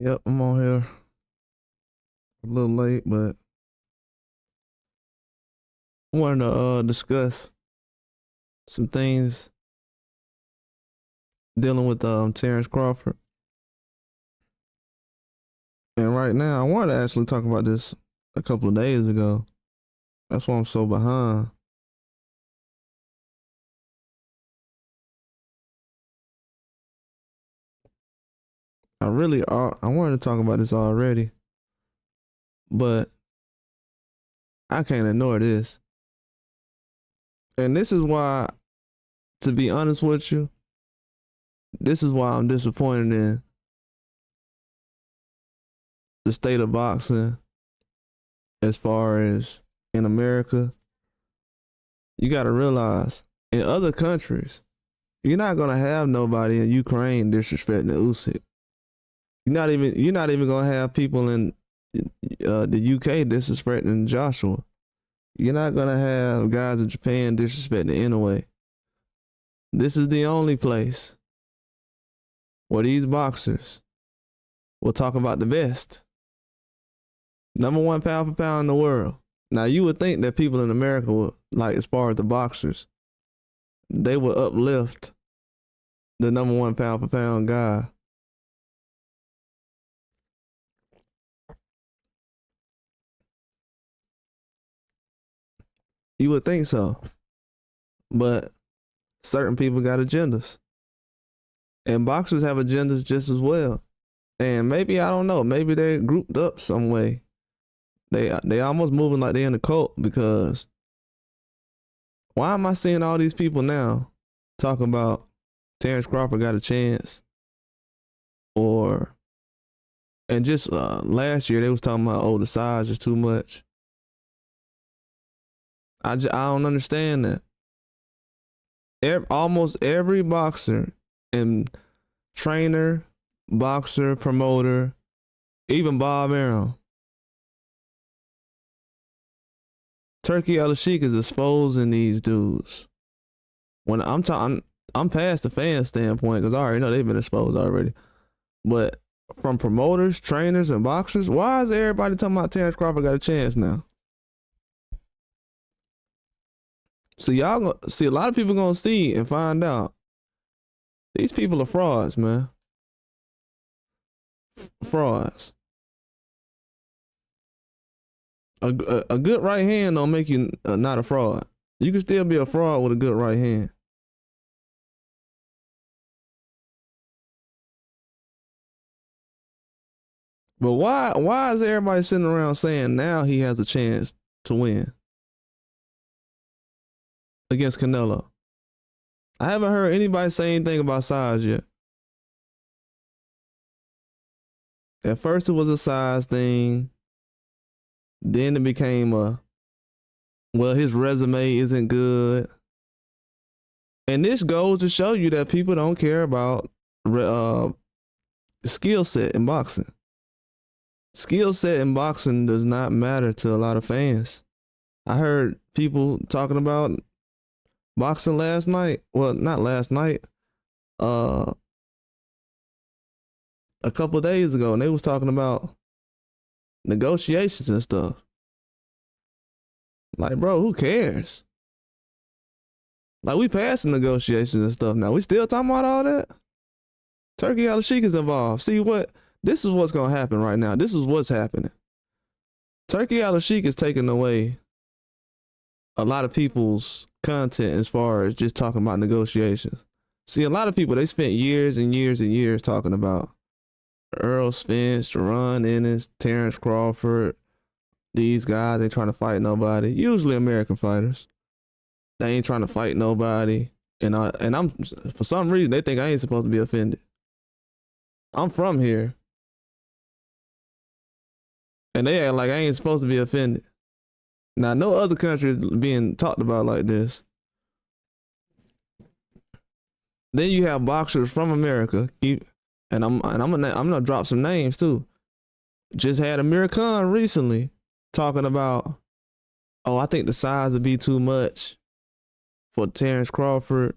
Yep, I'm on here a little late, but I wanted to discuss some things dealing with Terence Crawford. And right now, I wanted to actually talk about this a couple of days ago. That's why I'm so behind. I wanted to talk about this already, but I can't ignore this. And this is why, to be honest with you, this is why I'm disappointed in the state of boxing as far as in America. You got to realize in other countries, you're not gonna have nobody in Ukraine disrespecting Usyk. You're not even gonna have people in the UK disrespecting Joshua. You're not gonna have guys in Japan disrespecting Inoue. This is the only place where these boxers will talk about the best. Number one pound for pound in the world. Now you would think that people in America would, like as far as the boxers, they would uplift the number one pound for pound guy. You would think so. But certain people got agendas. And boxers have agendas just as well. And maybe, I don't know, maybe they're grouped up some way. They almost moving like they're in a cult, because why am I seeing all these people now talking about Terence Crawford got a chance? And just last year they was talking about, oh, the size is too much. I don't understand that. Almost every boxer and trainer, boxer, promoter, even Bob Arum, Turkey Al-Sheikh is exposing these dudes. When I'm past the fan standpoint, because I already know they've been exposed already. But from promoters, trainers, and boxers, why is everybody talking about Terence Crawford got a chance now? So y'all see, a lot of people gonna see and find out these people are frauds, man. Frauds. A good right hand don't make you not a fraud. You can still be a fraud with a good right hand. But why is everybody sitting around saying now he has a chance to win against Canelo? I haven't heard anybody say anything about size yet. At first it was a size thing. Then it became well, his resume isn't good. And this goes to show you that people don't care about skill set in boxing. Skill set in boxing does not matter to a lot of fans. I heard people talking about boxing last night. Well, not last night. A couple of days ago, and they was talking about negotiations and stuff. Like, bro, who cares? Like, we passed the negotiations and stuff now. We still talking about all that? Turkey Al-Sheikh is involved. See what? This is what's going to happen right now. This is what's happening. Turkey Al-Sheikh is taking away a lot of people's content as far as just talking about negotiations. See, a lot of people, they spent years and years and years talking about Earl Spence, Jerron Ennis, Terence Crawford. These guys ain't trying to fight nobody. Usually American fighters. They ain't trying to fight nobody. And I'm for some reason they think I ain't supposed to be offended. I'm from here. And they act like I ain't supposed to be offended. Now, no other country is being talked about like this. Then you have boxers from America. And I'm gonna drop some names too. Just had Amir Khan recently talking about, oh, I think the size would be too much for Terence Crawford.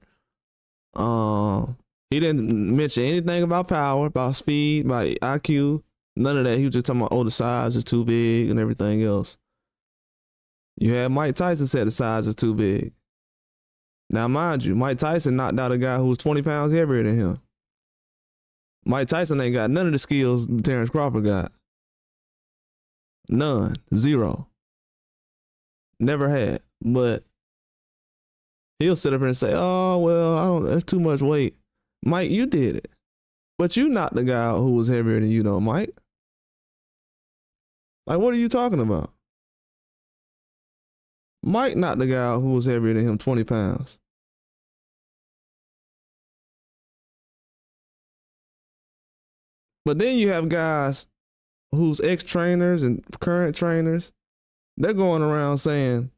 He didn't mention anything about power, about speed, about IQ. None of that. He was just talking about, oh, the size is too big and everything else. You had Mike Tyson said the size is too big. Now, mind you, Mike Tyson knocked out a guy who was 20 pounds heavier than him. Mike Tyson ain't got none of the skills Terence Crawford got. None. Zero. Never had. But he'll sit up here and say, oh, well, that's too much weight. Mike, you did it. But you knocked the guy out who was heavier than you, though, Mike. Like, what are you talking about? Mike knocked the guy out who was heavier than him 20 pounds. But then you have guys who's ex-trainers and current trainers. They're going around saying,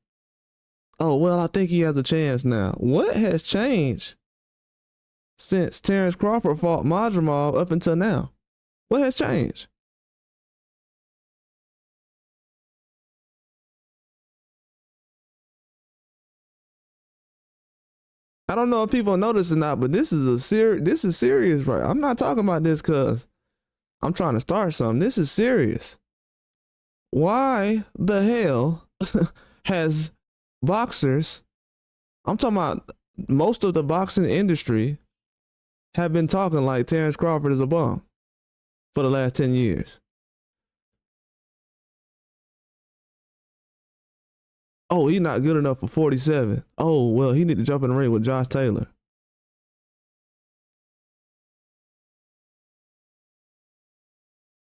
oh, well, I think he has a chance now. What has changed since Terence Crawford fought Madrimov up until now? What has changed? I don't know if people notice or not, but this is serious, right? I'm not talking about this because I'm trying to start something. This is serious. Why the hell has boxers, I'm talking about most of the boxing industry, have been talking like Terence Crawford is a bum for the last 10 years? Oh, he's not good enough for 47. Oh, well, he need to jump in the ring with Josh Taylor.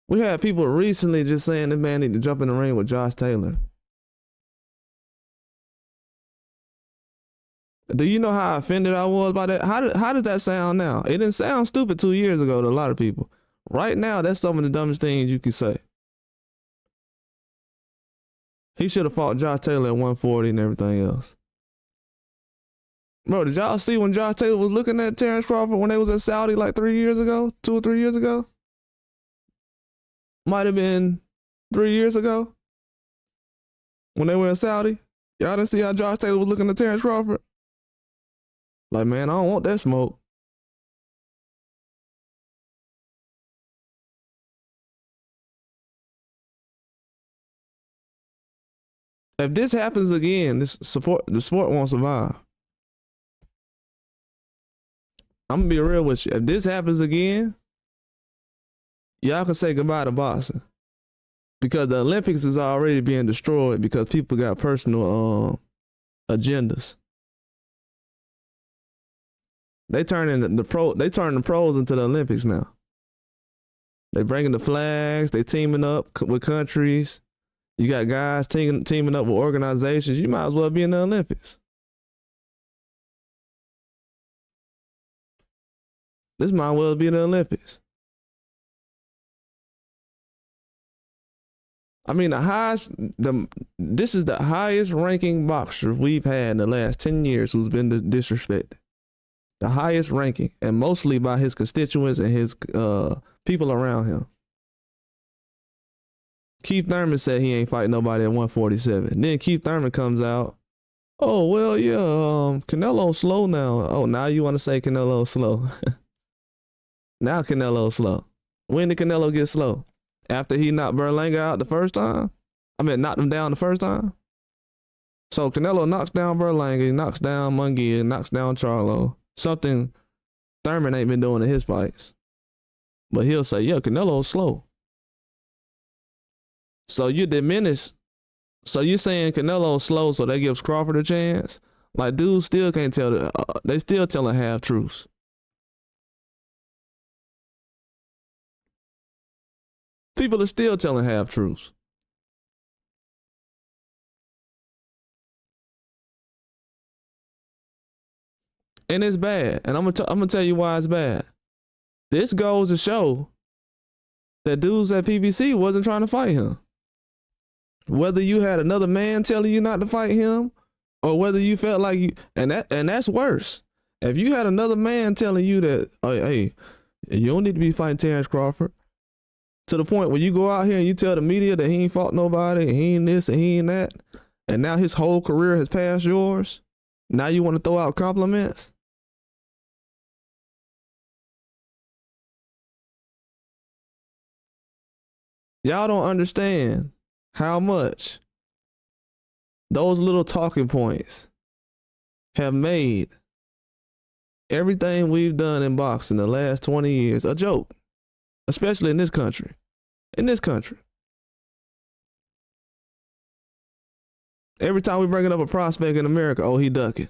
We had people recently just saying this man need to jump in the ring with Josh Taylor. Do you know how offended I was by that? How does that sound now? It didn't sound stupid 2 years ago to a lot of people. Right now, that's some of the dumbest things you could say. He should have fought Josh Taylor at 140 and everything else. Bro, did y'all see when Josh Taylor was looking at Terence Crawford when they was at Saudi like 3 years ago? 2 or 3 years ago? Might have been 3 years ago when they were in Saudi. Y'all didn't see how Josh Taylor was looking at Terence Crawford? Like, man, I don't want that smoke. If this happens again, the sport won't survive. I'm gonna be real with you. If this happens again, y'all can say goodbye to boxing. Because the Olympics is already being destroyed because people got personal agendas. They turning the pros into the Olympics now. They bringing the flags. They teaming up with countries. You got guys teaming up with organizations. You might as well be in the Olympics. This might as well be in the Olympics. I mean, this is the highest ranking boxer we've had in the last 10 years who's been disrespected. The highest ranking, and mostly by his constituents and his people around him. Keith Thurman said he ain't fighting nobody at 147. Then Keith Thurman comes out, oh, well, yeah, Canelo's slow now. Oh, now you want to say Canelo's slow. Now Canelo's slow. When did Canelo get slow? After he knocked Berlanga out the first time? Knocked him down the first time? So Canelo knocks down Berlanga, he knocks down Munguia, knocks down Charlo. Something Thurman ain't been doing in his fights. But he'll say, yeah, Canelo's slow. So you diminish. So you're saying Canelo's slow, so that gives Crawford a chance? Like, dudes still can't tell. They still telling half truths. People are still telling half truths. And it's bad. And I'm gonna tell you why it's bad. This goes to show that dudes at PBC wasn't trying to fight him. Whether you had another man telling you not to fight him, or whether you felt like you, and that's worse. If you had another man telling you that, hey, you don't need to be fighting Terence Crawford, to the point where you go out here and you tell the media that he ain't fought nobody, and he ain't this and he ain't that, and now his whole career has passed yours. Now you want to throw out compliments? Y'all don't understand how much those little talking points have made everything we've done in boxing the last 20 years a joke, especially in this country. In this country. Every time we bring up a prospect in America, oh, he ducking.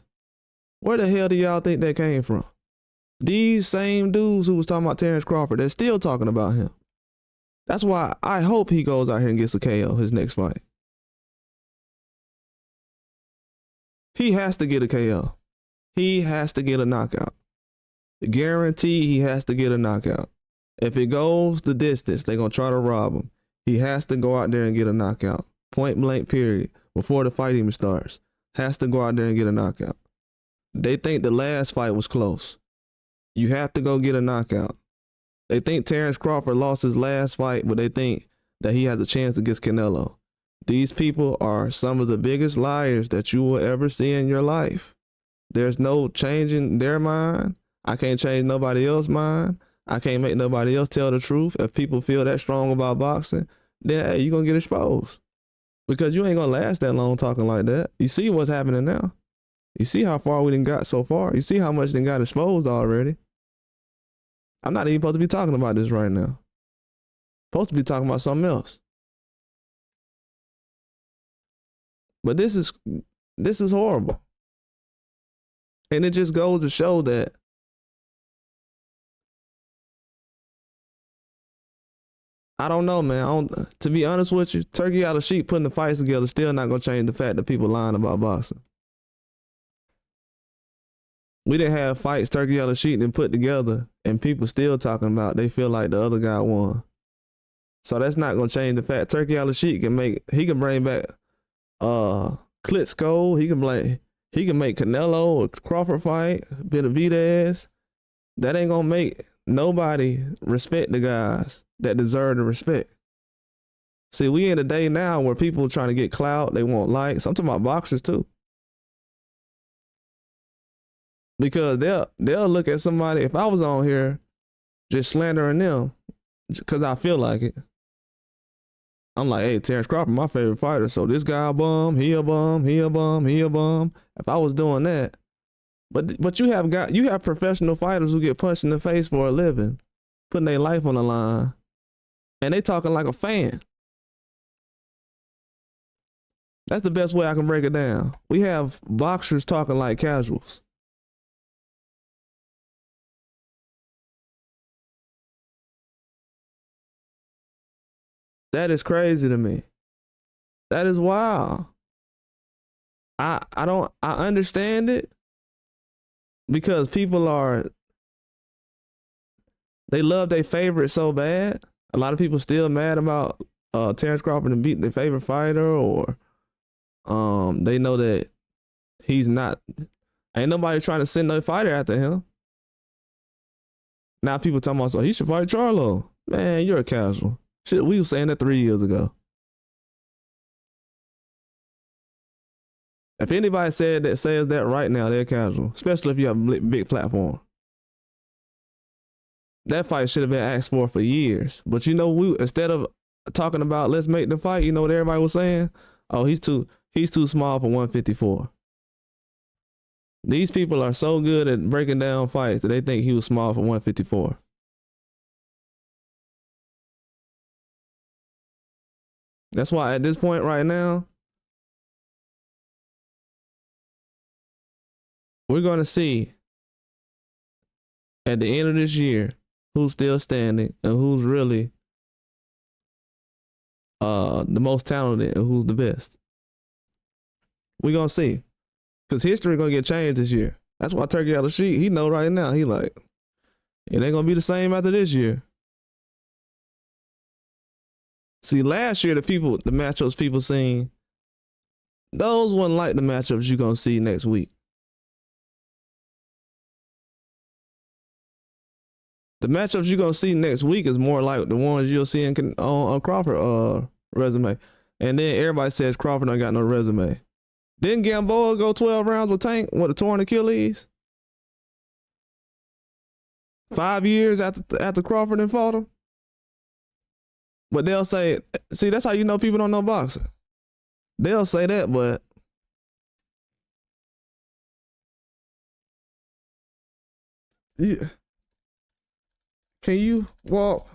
Where the hell do y'all think that came from? These same dudes who was talking about Terence Crawford, they're still talking about him. That's why I hope he goes out here and gets a KO his next fight. He has to get a KO. He has to get a knockout. Guarantee he has to get a knockout. If it goes the distance, they're going to try to rob him. He has to go out there and get a knockout. Point blank, period. Before the fight even starts. Has to go out there and get a knockout. They think the last fight was close. You have to go get a knockout. They think Terence Crawford lost his last fight, but they think that he has a chance against Canelo. These people are some of the biggest liars that you will ever see in your life. There's no changing their mind. I can't change nobody else's mind. I can't make nobody else tell the truth. If people feel that strong about boxing, then hey, you're going to get exposed. Because you ain't going to last that long talking like that. You see what's happening now. You see how far we done got so far. You see how much done got exposed already. I'm not even supposed to be talking about this right now. Supposed to be talking about something else. But this is horrible. And it just goes to show that I don't know, man. To be honest with you, turkey out of sheep putting the fights together still not going to change the fact that people lying about boxing. We didn't have fights turkey out of sheep and put together and people still talking about they feel like the other guy won. So that's not going to change the fact turkey out of sheep can bring back Klitschko. He can make Canelo a Crawford fight, Benavidez. That ain't going to make nobody respect the guys that deserve the respect. See, we in a day now where people trying to get clout, they want likes. I'm talking about boxers too. Because they'll look at somebody, if I was on here just slandering them because I feel like it. I'm like, hey, Terence Crawford, my favorite fighter. So this guy a bum, he a bum, he a bum, he a bum. If I was doing that, but you have professional fighters who get punched in the face for a living, putting their life on the line, and they talking like a fan. That's the best way I can break it down. We have boxers talking like casuals. That is crazy to me. That is wild. I understand it because people they love their favorite so bad. A lot of people still mad about Terence Crawford and beating their favorite fighter, or they know that he's not. Ain't nobody trying to send no fighter after him. Now people talking about, so he should fight Charlo. Man, you're a casual. Shit, we were saying that 3 years ago. If anybody says that right now, they're casual, especially if you have a big platform. That fight should have been asked for years. But you know, instead of talking about let's make the fight, you know what everybody was saying? Oh, he's too small for 154. These people are so good at breaking down fights that they think he was small for 154. That's why at this point right now, we're going to see at the end of this year who's still standing and who's really the most talented and who's the best. We're going to see. Because history going to get changed this year. That's why Turkey out of sheet, he know right now. He like, it ain't going to be the same after this year. See, last year, the matchups people seen, those wasn't like the matchups you're going to see next week. The matchups you're going to see next week is more like the ones you'll see on Crawford resume. And then everybody says Crawford don't got no resume. Didn't Gamboa go 12 rounds with Tank with a torn Achilles? 5 years after Crawford and fought him? But they'll say, see, that's how you know people don't know boxing. They'll say that, but yeah. Can you walk?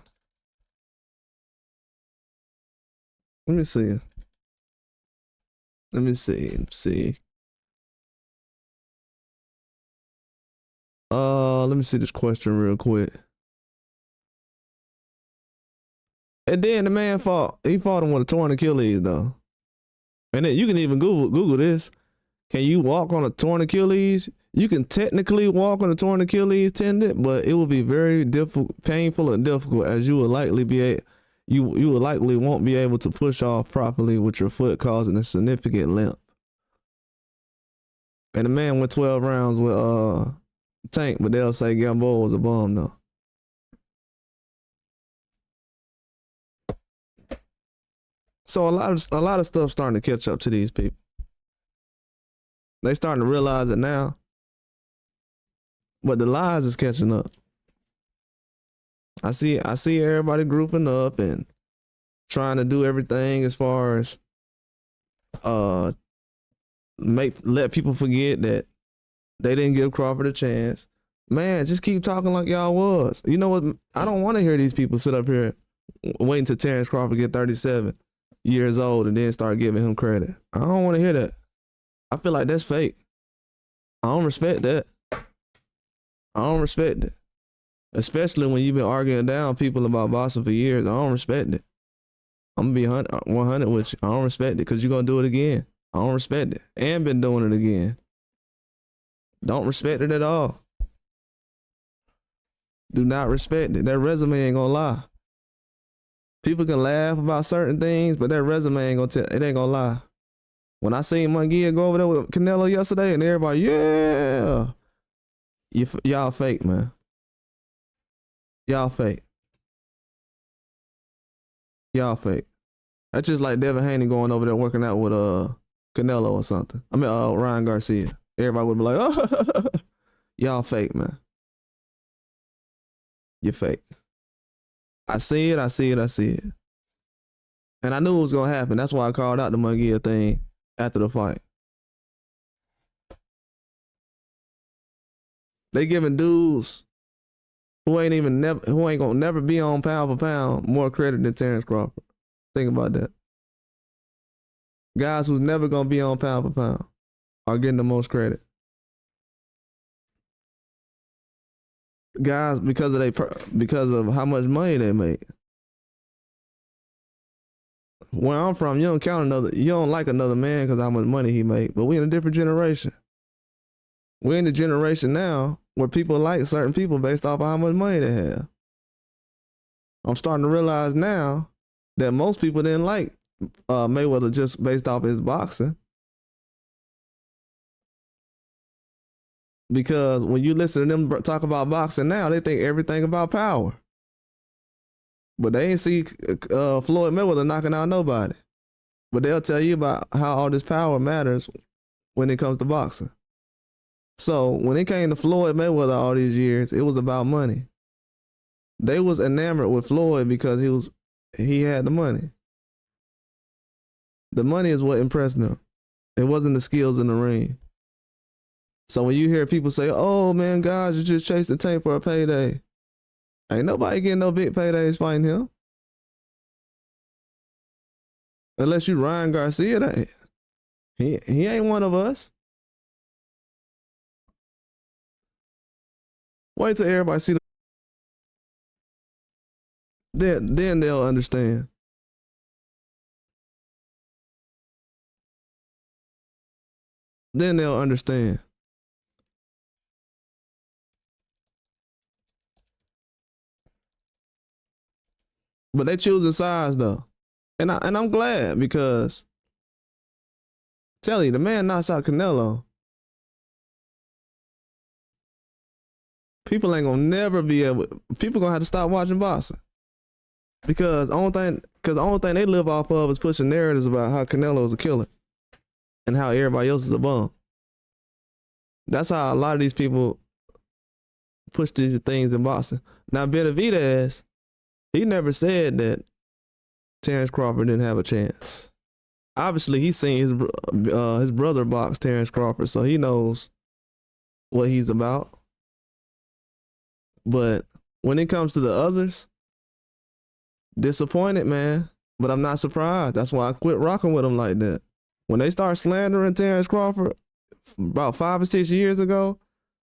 Let me see. Let me see. Let me see. Let me see this question real quick. And then the man fought. He fought him with a torn Achilles though. And then you can even Google this. Can you walk on a torn Achilles? You can technically walk on a torn Achilles tendon, but it will be very difficult, painful, and difficult, as you will likely be you will likely won't be able to push off properly with your foot, causing a significant limp. And the man went 12 rounds with Tank, but they'll say Gamboa was a bum though. So a lot of stuff starting to catch up to these people. They starting to realize it now, but the lies is catching up. I see everybody grouping up and trying to do everything as far as let people forget that they didn't give Crawford a chance. Man, just keep talking like y'all was. You know what? I don't want to hear these people sit up here waiting till Terence Crawford get 37 years old and then start giving him credit. I don't want to hear that. I feel like that's fake. I don't respect that. I don't respect it. Especially when you've been arguing down people about boxing for years. I don't respect it. I'm going to be 100 with you. I don't respect it because you're going to do it again. I don't respect it. And been doing it again. Don't respect it at all. Do not respect it. That resume ain't going to lie. People can laugh about certain things, but that resume ain't going to it ain't going to lie. When I seen Munguia go over there with Canelo yesterday and everybody, yeah. Y'all fake, man. Y'all fake. Y'all fake. That's just like Devin Haney going over there working out with Canelo or something. I mean Ryan Garcia. Everybody would be like, oh, y'all fake, man. You're fake. I see it. And I knew it was gonna happen. That's why I called out the Munguia thing after the fight. They giving dudes who ain't gonna never be on pound for pound more credit than Terence Crawford. Think about that. Guys who's never gonna be on pound for pound are getting the most credit. Guys, because of how much money they make. Where I'm from, you don't like another man because how much money he make. But we in a different generation. We're in the generation now where people like certain people based off of how much money they have. I'm starting to realize now that most people didn't like Mayweather just based off his boxing. Because when you listen to them talk about boxing now, they think everything about power. But they ain't see Floyd Mayweather knocking out nobody. But they'll tell you about how all this power matters when it comes to boxing. So when it came to Floyd Mayweather all these years, it was about money. They was enamored with Floyd because he had the money. The money is what impressed them. It wasn't the skills in the ring. So when you hear people say, oh man, guys, you just chasing Tank for a payday. Ain't nobody getting no big paydays fighting him. Unless you Ryan Garcia, he ain't one of us. Wait till everybody see then they'll understand. Then they'll understand. But they choosing sides though. And I'm glad because tell you, the man knocks out Canelo. People ain't gonna never be able. People gonna have to stop watching boxing because the only thing they live off of is pushing narratives about how Canelo is a killer and how everybody else is a bum. That's how a lot of these people push these things in boxing. Now Benavidez, he never said that Terence Crawford didn't have a chance. Obviously, he's seen his brother box Terence Crawford, so he knows what he's about. But when it comes to the others, disappointed, man. But I'm not surprised. That's why I quit rocking with him like that. When they start slandering Terence Crawford about 5 or 6 years ago,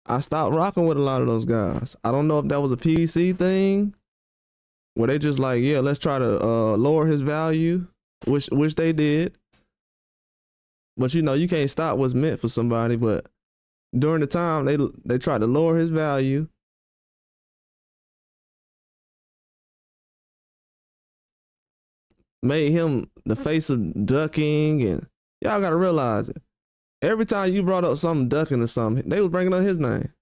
I stopped rocking with a lot of those guys. I don't know if that was a PC thing, where they just like, yeah, let's try to lower his value, which they did. But you know, you can't stop what's meant for somebody. But during the time, they tried to lower his value. Made him the face of ducking, and y'all gotta realize it. Every time you brought up something ducking or something, they was bringing up his name.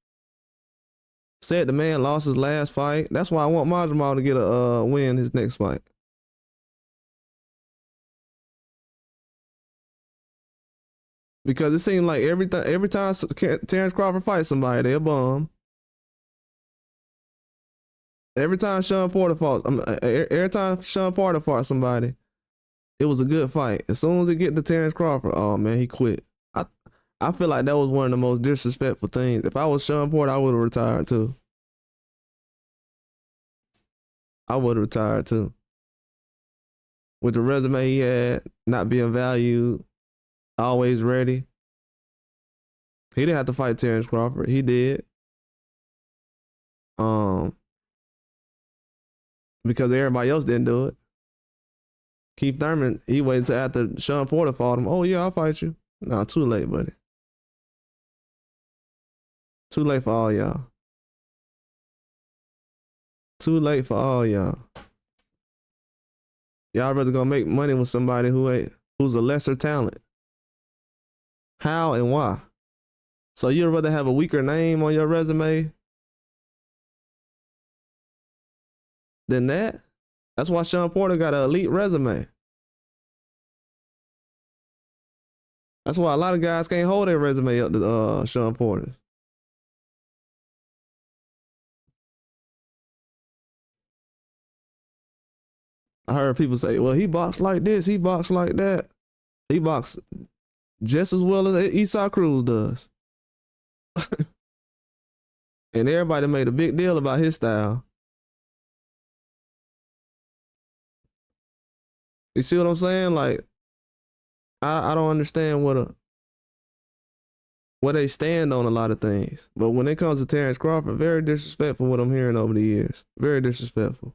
Said the man lost his last fight. That's why I want Majmal to get a win his next fight. Because it seemed like every time Terence Crawford fights somebody, they a bum. Every time Sean Porter fought somebody, it was a good fight. As soon as it get to Terence Crawford, oh man, he quit. I feel like that was one of the most disrespectful things. If I was Sean Porter, I would have retired too. I would have retired too. With the resume he had, not being valued, always ready. He didn't have to fight Terence Crawford. He did. Because everybody else didn't do it. Keith Thurman, he waited until after Sean Porter fought him. Oh yeah, I'll fight you. Nah, too late, buddy. Too late for all y'all. Too late for all y'all. Y'all rather go make money with somebody who's a lesser talent. How and why? So you'd rather have a weaker name on your resume than that? That's why Sean Porter got an elite resume. That's why a lot of guys can't hold their resume up to Sean Porter's. I heard people say, well, he boxed like this, he boxed like that. He boxed just as well as Esau Cruz does. And everybody made a big deal about his style. You see what I'm saying? Like, I don't understand what they stand on a lot of things. But when it comes to Terence Crawford, very disrespectful what I'm hearing over the years. Very disrespectful.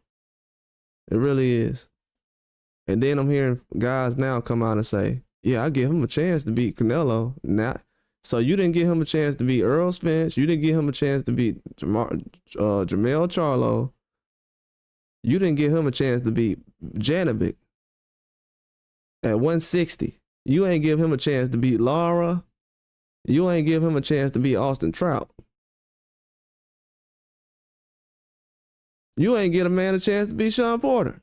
It really is. And then I'm hearing guys now come out and say, yeah, I give him a chance to beat Canelo. So you didn't give him a chance to beat Earl Spence. You didn't give him a chance to beat Jermell Charlo. You didn't give him a chance to beat Janovic at 160. You ain't give him a chance to beat Lara. You ain't give him a chance to beat Austin Trout. You ain't get a man a chance to beat Sean Porter.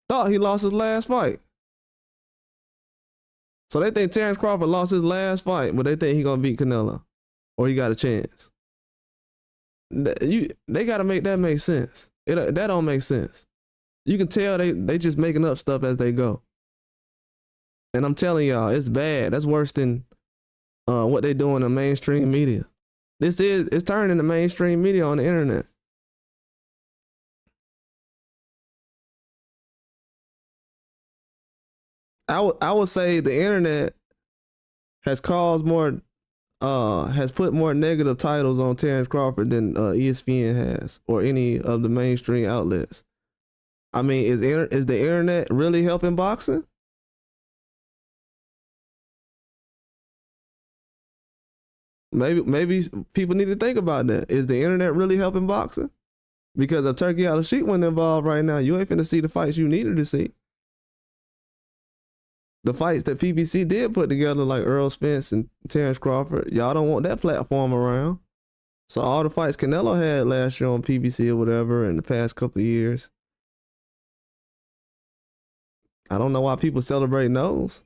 Thought he lost his last fight. So they think Terence Crawford lost his last fight, but they think he gonna beat Canelo, or he got a chance. They gotta make that make sense. That don't make sense. You can tell they just making up stuff as they go. And I'm telling y'all, it's bad. That's worse than what they do in the mainstream media. It's turning the mainstream media on the internet. I would say the internet has caused more, has put more negative titles on Terence Crawford than ESPN has, or any of the mainstream outlets. I mean, is the internet really helping boxing? Maybe people need to think about that. Is the internet really helping boxing? Because if Turkey Out of Sheep wasn't involved right now, you ain't finna see the fights you needed to see. The fights that PBC did put together, like Earl Spence and Terence Crawford, y'all don't want that platform around. So all the fights Canelo had last year on PBC or whatever in the past couple of years, I don't know why people celebrating those.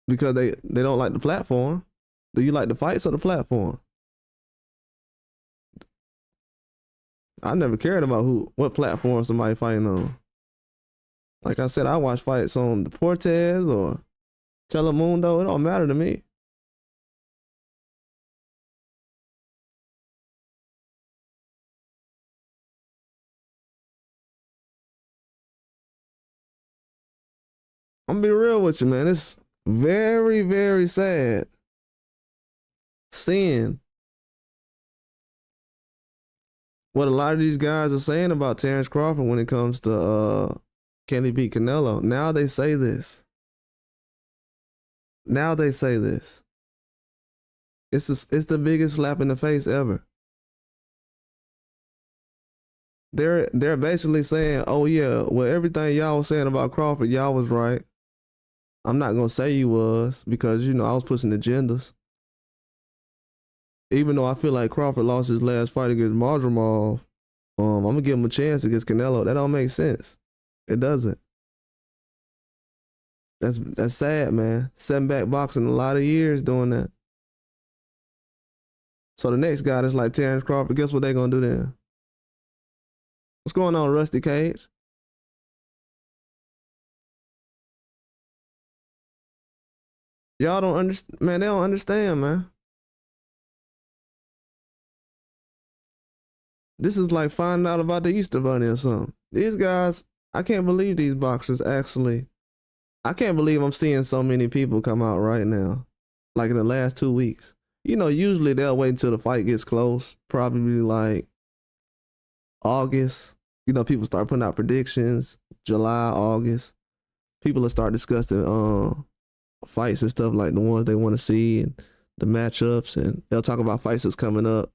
because they don't like the platform. Do you like the fights or the platform? I never cared about what platform somebody fighting on. Like I said, I watch fights on the Portes or Telemundo. It don't matter to me. I'm gonna be real with you, man. It's very, very sad seeing what a lot of these guys are saying about Terence Crawford when it comes to can he beat Canelo. Now they say this. Now they say this. It's the biggest slap in the face ever. They're basically saying, oh yeah, well, everything y'all was saying about Crawford, y'all was right. I'm not gonna say you was, because I was pushing agendas. Even though I feel like Crawford lost his last fight against Madrimov, I'm gonna give him a chance against Canelo. That don't make sense. It doesn't. That's sad, man. Setting back boxing a lot of years doing that. So the next guy that's like Terence Crawford, guess what they gonna do then? What's going on, Rusty Cage? Y'all don't understand, man. They don't understand, man. This is like finding out about the Easter Bunny or something. These guys, I can't believe these boxers actually. I can't believe I'm seeing so many people come out right now, like in the last 2 weeks. Usually they'll wait until the fight gets close, probably like August. People start putting out predictions, July, August. People will start discussing fights and stuff, like the ones they want to see and the matchups, and they'll talk about fights that's coming up.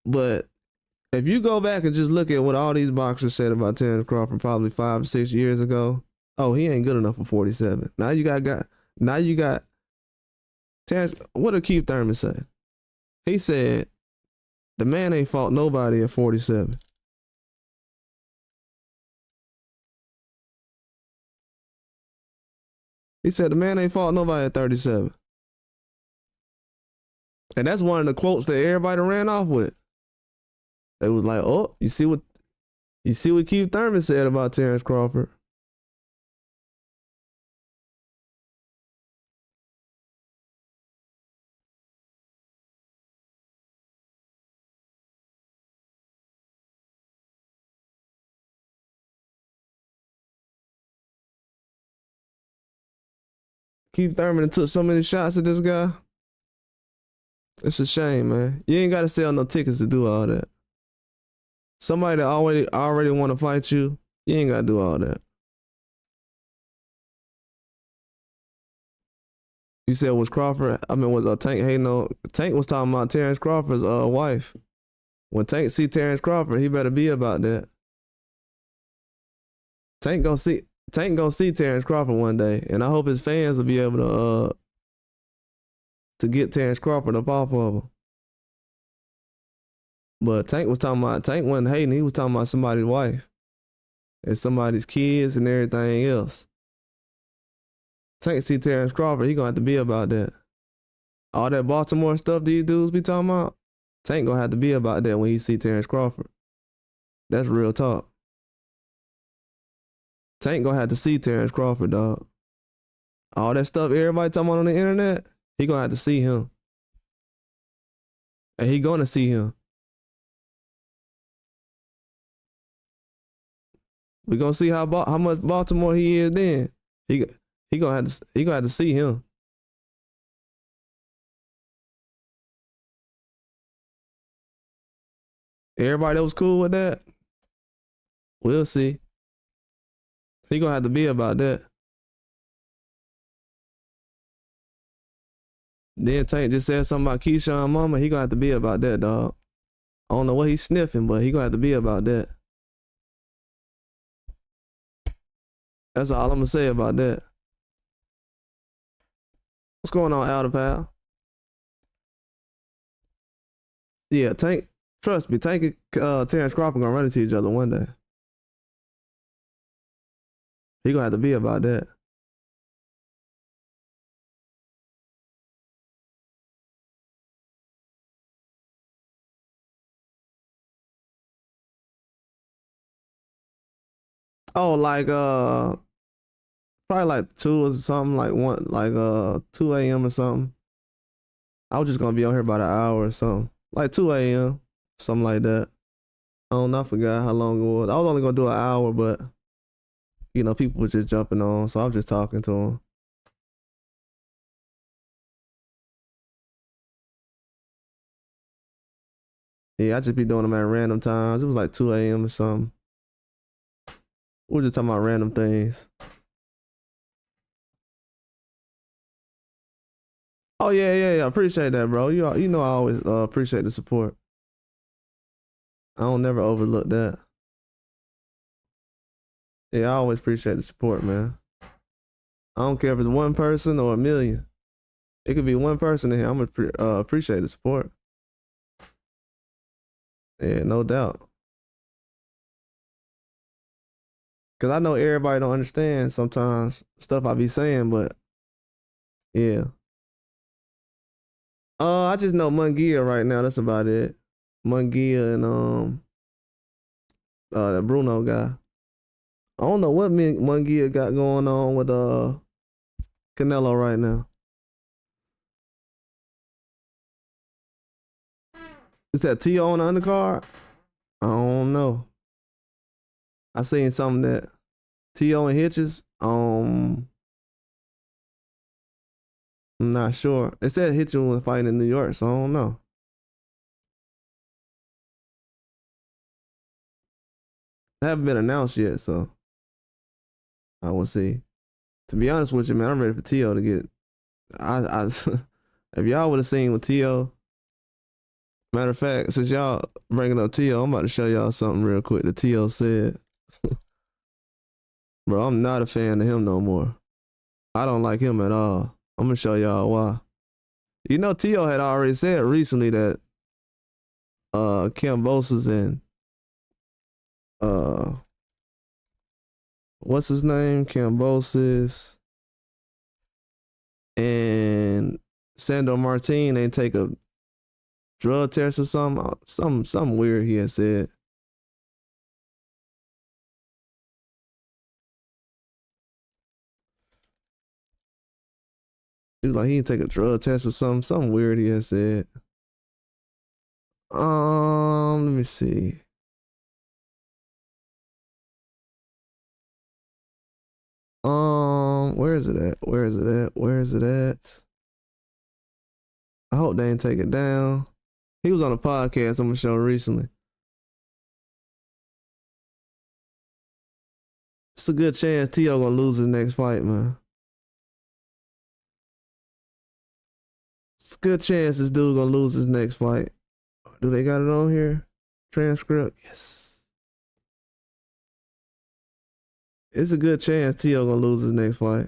But if you go back and just look at what all these boxers said about Terence Crawford probably 5 or 6 years ago, oh, he ain't good enough for 47. Now you got Terence. What did Keith Thurman say? He said the man ain't fought nobody at 47. He said the man ain't fought nobody at 37. And that's one of the quotes that everybody ran off with. They was like, oh, you see what Keith Thurman said about Terence Crawford. Keith Thurman took so many shots at this guy. It's a shame, man. You ain't got to sell no tickets to do all that. Somebody that already want to fight you, you ain't got to do all that. You said was Crawford? Was Tank hating on? Tank was talking about Terence Crawford's wife. When Tank see Terence Crawford, he better be about that. Tank gonna see Terence Crawford one day, and I hope his fans will be able to get Terence Crawford up off of him. But Tank wasn't hating. He was talking about somebody's wife and somebody's kids and everything else. Tank see Terence Crawford, he gonna have to be about that. All that Baltimore stuff these dudes be talking about, Tank gonna have to be about that when he see Terence Crawford. That's real talk. Tank gonna have to see Terence Crawford, dog. All that stuff everybody talking about on the internet, he gonna have to see him. And he gonna see him. We gonna see how much Baltimore he is then. He gonna have to see him. Everybody that was cool with that, we'll see. He gonna have to be about that. Then Tank just said something about Keyshawn mama. He gonna have to be about that, dog. I don't know what he's sniffing, but he gonna have to be about that. That's all I'm gonna say about that. What's going on, Alder Pal? Yeah, Tank. Trust me, Tank and Terence Crawford gonna run into each other one day. He gonna have to be about that. Oh, like probably like 2 or something, like 1, like 2 a.m. or something. I was just gonna be on here about an hour or something, like 2 a.m. something like that. I don't know, I forgot how long it was. I was only gonna do an hour, but people were just jumping on, so I was just talking to them. Yeah, I just be doing them at random times. It was like 2 a.m. or something. We were just talking about random things. Oh yeah, yeah, yeah. Appreciate that, bro. You know I always appreciate the support. I don't never overlook that. Yeah, I always appreciate the support, man. I don't care if it's one person or a million. It could be one person in here. I'm gonna appreciate the support. Yeah, no doubt. Cause I know everybody don't understand sometimes stuff I be saying, but yeah. I just know Mungia right now. That's about it. Mungia and that Bruno guy. I don't know what Mungia got going on with Canelo right now. Is that T.O. on the undercard? I don't know. I seen something that T.O. and Hitches. I'm not sure. It said Hitches was fighting in New York, so I don't know. It haven't been announced yet, so I will see. To be honest with you, man, I'm ready for T.O. to get. I if y'all would have seen with T.O. Matter of fact, since y'all bringing up T.O., I'm about to show y'all something real quick that T.O. said. Bro, I'm not a fan of him no more. I don't like him at all. I'm gonna show y'all why. T.O. had already said recently that Kambosos and uh what's his name? Kambosos and Sandor Martin ain't take a drug test or something weird he had said. He was like he didn't take a drug test or something weird he had said. Let me see. Where is it at? Where is it at? Where is it at? I hope they ain't take it down. He was on a podcast on the show recently. It's a good chance T.O. gonna lose his next fight, man. It's a good chance this dude gonna lose his next fight. Do they got it on here? Transcript? Yes. It's a good chance T.O. gonna lose his next fight.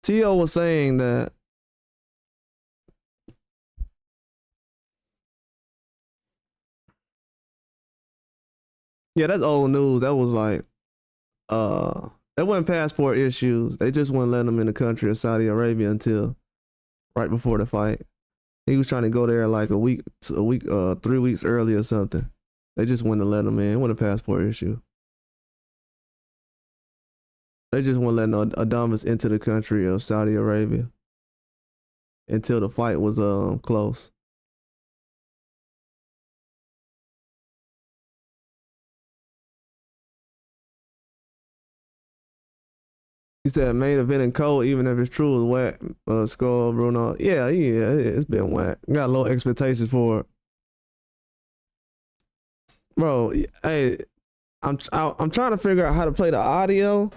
T.O. was saying that yeah, that's old news. That was like it wasn't passport issues. They just wouldn't let him in the country of Saudi Arabia until right before the fight. He was trying to go there like a week, 3 weeks early or something. They just wouldn't let him in. It wasn't a passport issue. They just wouldn't let no Adamas into the country of Saudi Arabia until the fight was close. You said main event in cold, even if it's true, is whack. Skull Bruno, yeah, it's been whack. Got low expectations for it, bro. Hey, I'm trying to figure out how to play the audio.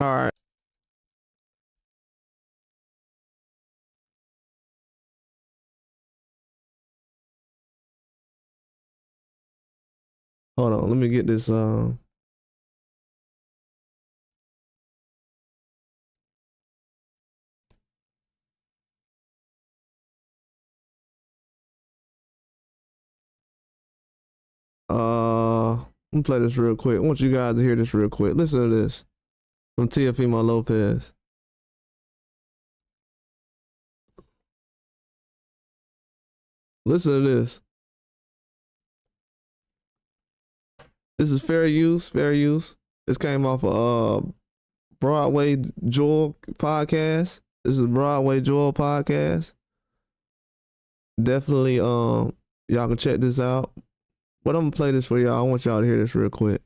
All right. Hold on, let me get this. gonna play this real quick. I want you guys to hear this real quick. Listen to this from Teofimo Lopez. Listen to this. This is fair use. Fair use. This came off of Broadway Joel podcast. This is Broadway Joel podcast. Definitely, y'all can check this out. But I'm gonna play this for y'all. I want y'all to hear this real quick.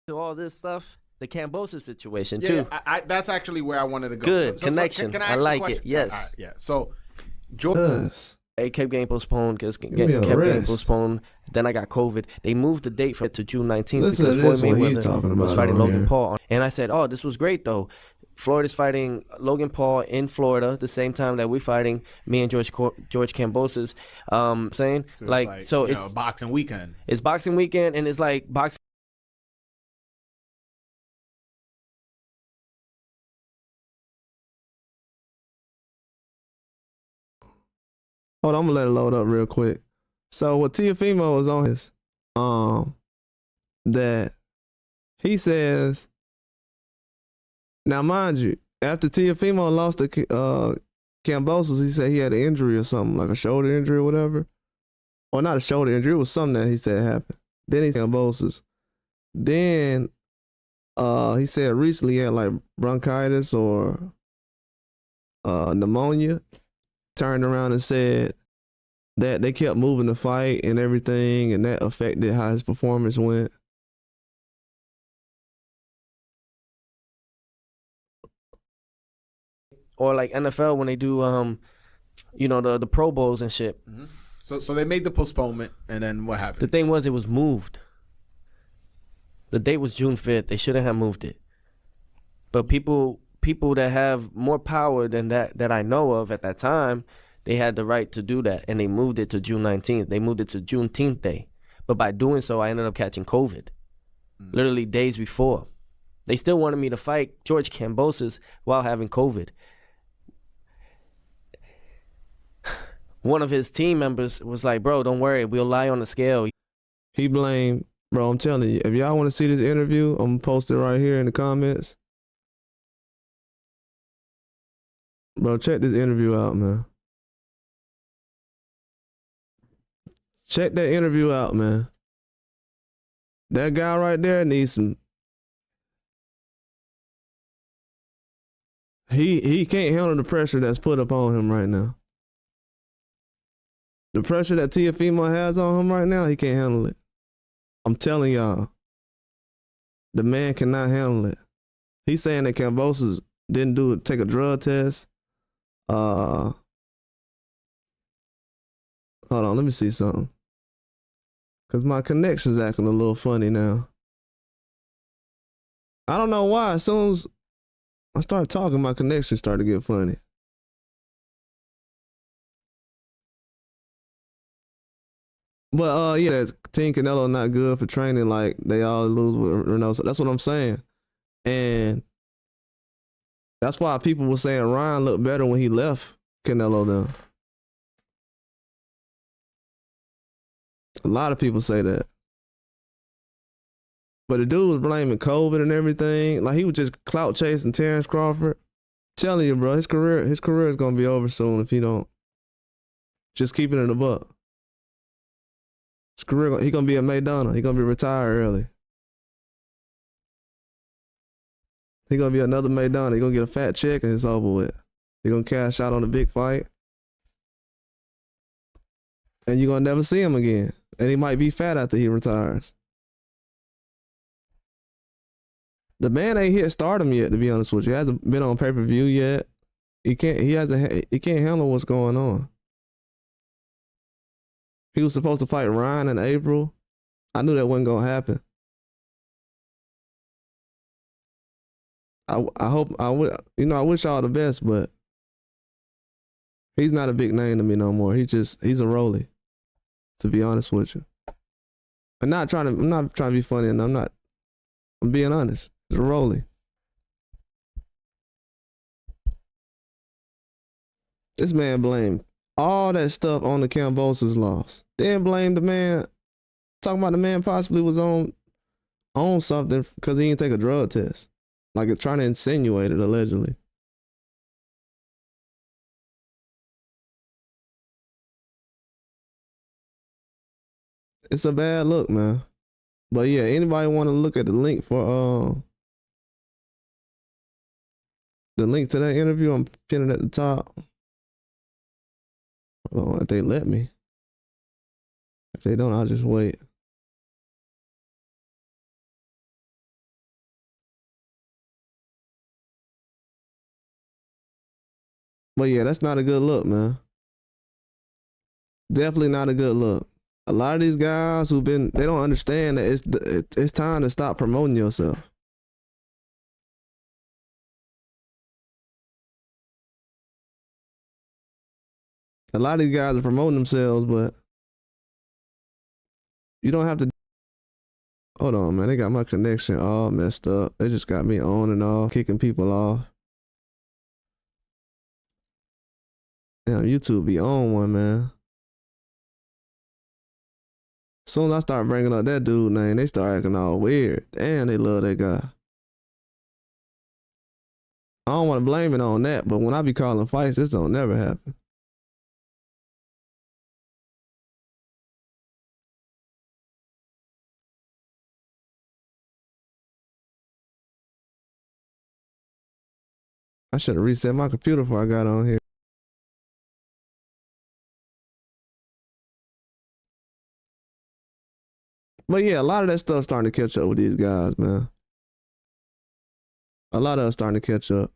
To all this stuff, the Cambosa situation too. Yeah, that's actually where I wanted to go. Good connection. Can I ask like it. Yes. Yeah. So, Jordan, it kept getting postponed because kept getting postponed. Then I got COVID. They moved the date to June 19th because Floyd Mayweather was fighting Logan Paul. And I said, "Oh, this was great though. Florida's fighting Logan Paul in Florida the same time that we're fighting me and George Cambosa's." Saying so it's boxing weekend. It's boxing weekend, and it's like boxing. Hold on, I'm gonna let it load up real quick. So what Teofimo was on his, that he says, now mind you, after Teofimo lost to Cambosos, he said he had an injury or something, like a shoulder injury or whatever. Or not a shoulder injury, it was something that he said happened. Then he said Cambosos. Then he said recently he had like bronchitis or pneumonia. Turned around and said that they kept moving the fight and everything, and that affected how his performance went. Or like NFL when they do, the Pro Bowls and shit. Mm-hmm. So they made the postponement, and then what happened? The thing was, it was moved. The date was June 5th. They shouldn't have moved it. But people that have more power than that I know of at that time, they had the right to do that, and they moved it to June 19th. They moved it to Juneteenth Day. But by doing so, I ended up catching COVID, literally days before. They still wanted me to fight George Cambosos while having COVID. One of his team members was like, "Bro, don't worry, we'll lie on the scale." He blamed, bro, I'm telling you, if y'all want to see this interview, I'm going to post it right here in the comments. Bro, check this interview out, man. Check that interview out, man. That guy right there needs some. He can't handle the pressure that's put up on him right now. The pressure that Teofimo has on him right now, he can't handle it. I'm telling y'all, the man cannot handle it. He's saying that Cambosos didn't take a drug test. Hold on, let me see something. Cause my connection's acting a little funny now. I don't know why. As soon as I started talking, my connection started to get funny. But yeah, Team Canelo not good for training like they all lose with Reynoso. That's what I'm saying. And that's why people were saying Ryan looked better when he left Canelo though. A lot of people say that. But the dude was blaming COVID and everything. Like he was just clout chasing Terence Crawford. Telling you, bro, his career is gonna be over soon if he don't just keep it in the buck. His career, he gonna be a Maidana. He gonna be retired early. He gonna be another Maidana. He gonna get a fat check and it's over with. He gonna cash out on the big fight. And you're gonna never see him again. And he might be fat after he retires. The man ain't hit stardom yet, to be honest with you. He hasn't been on pay-per-view yet. He can't handle what's going on. He was supposed to fight Ryan in April. I knew that wasn't gonna happen. I wish all the best, but he's not a big name to me no more. He's a rollie, to be honest with you. I'm not trying to be funny, and I'm being honest. It's rolling. This man blamed all that stuff on the Kambosos loss. Then blamed the man, talking about the man possibly was on something because he didn't take a drug test. Like it's trying to insinuate it, allegedly. It's a bad look, man. But yeah, anybody want to look at the link for the link to that interview, I'm pinning at the top. Hold on, if they let me. If they don't, I'll just wait. But yeah, that's not a good look, man. Definitely not a good look. A lot of these guys they don't understand that it's time to stop promoting yourself. A lot of these guys are promoting themselves, but you don't have to. Hold on, man. They got my connection all messed up. They just got me on and off, kicking people off. Damn, YouTube be on one, man. As soon as I start bringing up that dude name, they start acting all weird. Damn, they love that guy. I don't want to blame it on that, but when I be calling fights, this don't never happen. I should have reset my computer before I got on here. But yeah, a lot of that stuff's starting to catch up with these guys, man. A lot of us starting to catch up.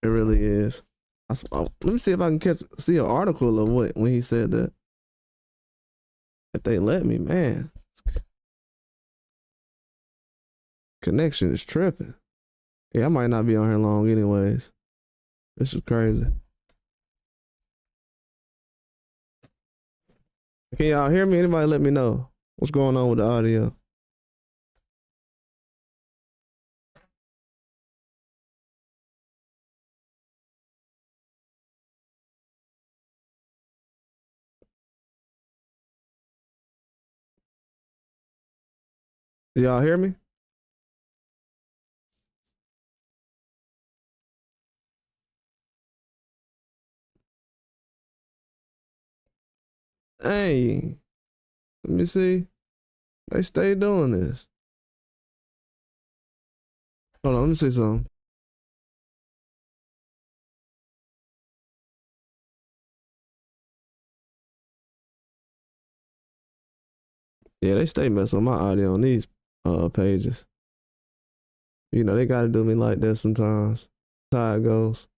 It really is. Let me see if I can see an article of what when he said that. If they let me, man. Connection is tripping. Yeah, I might not be on here long anyways. This is crazy. Can y'all hear me? Anybody let me know what's going on with the audio? Y'all hear me? Hey, let me see. They stay doing this. Hold on, let me see something. Yeah, they stay messing with my audio on these pages. You know, they gotta do me like that sometimes. That's how it goes.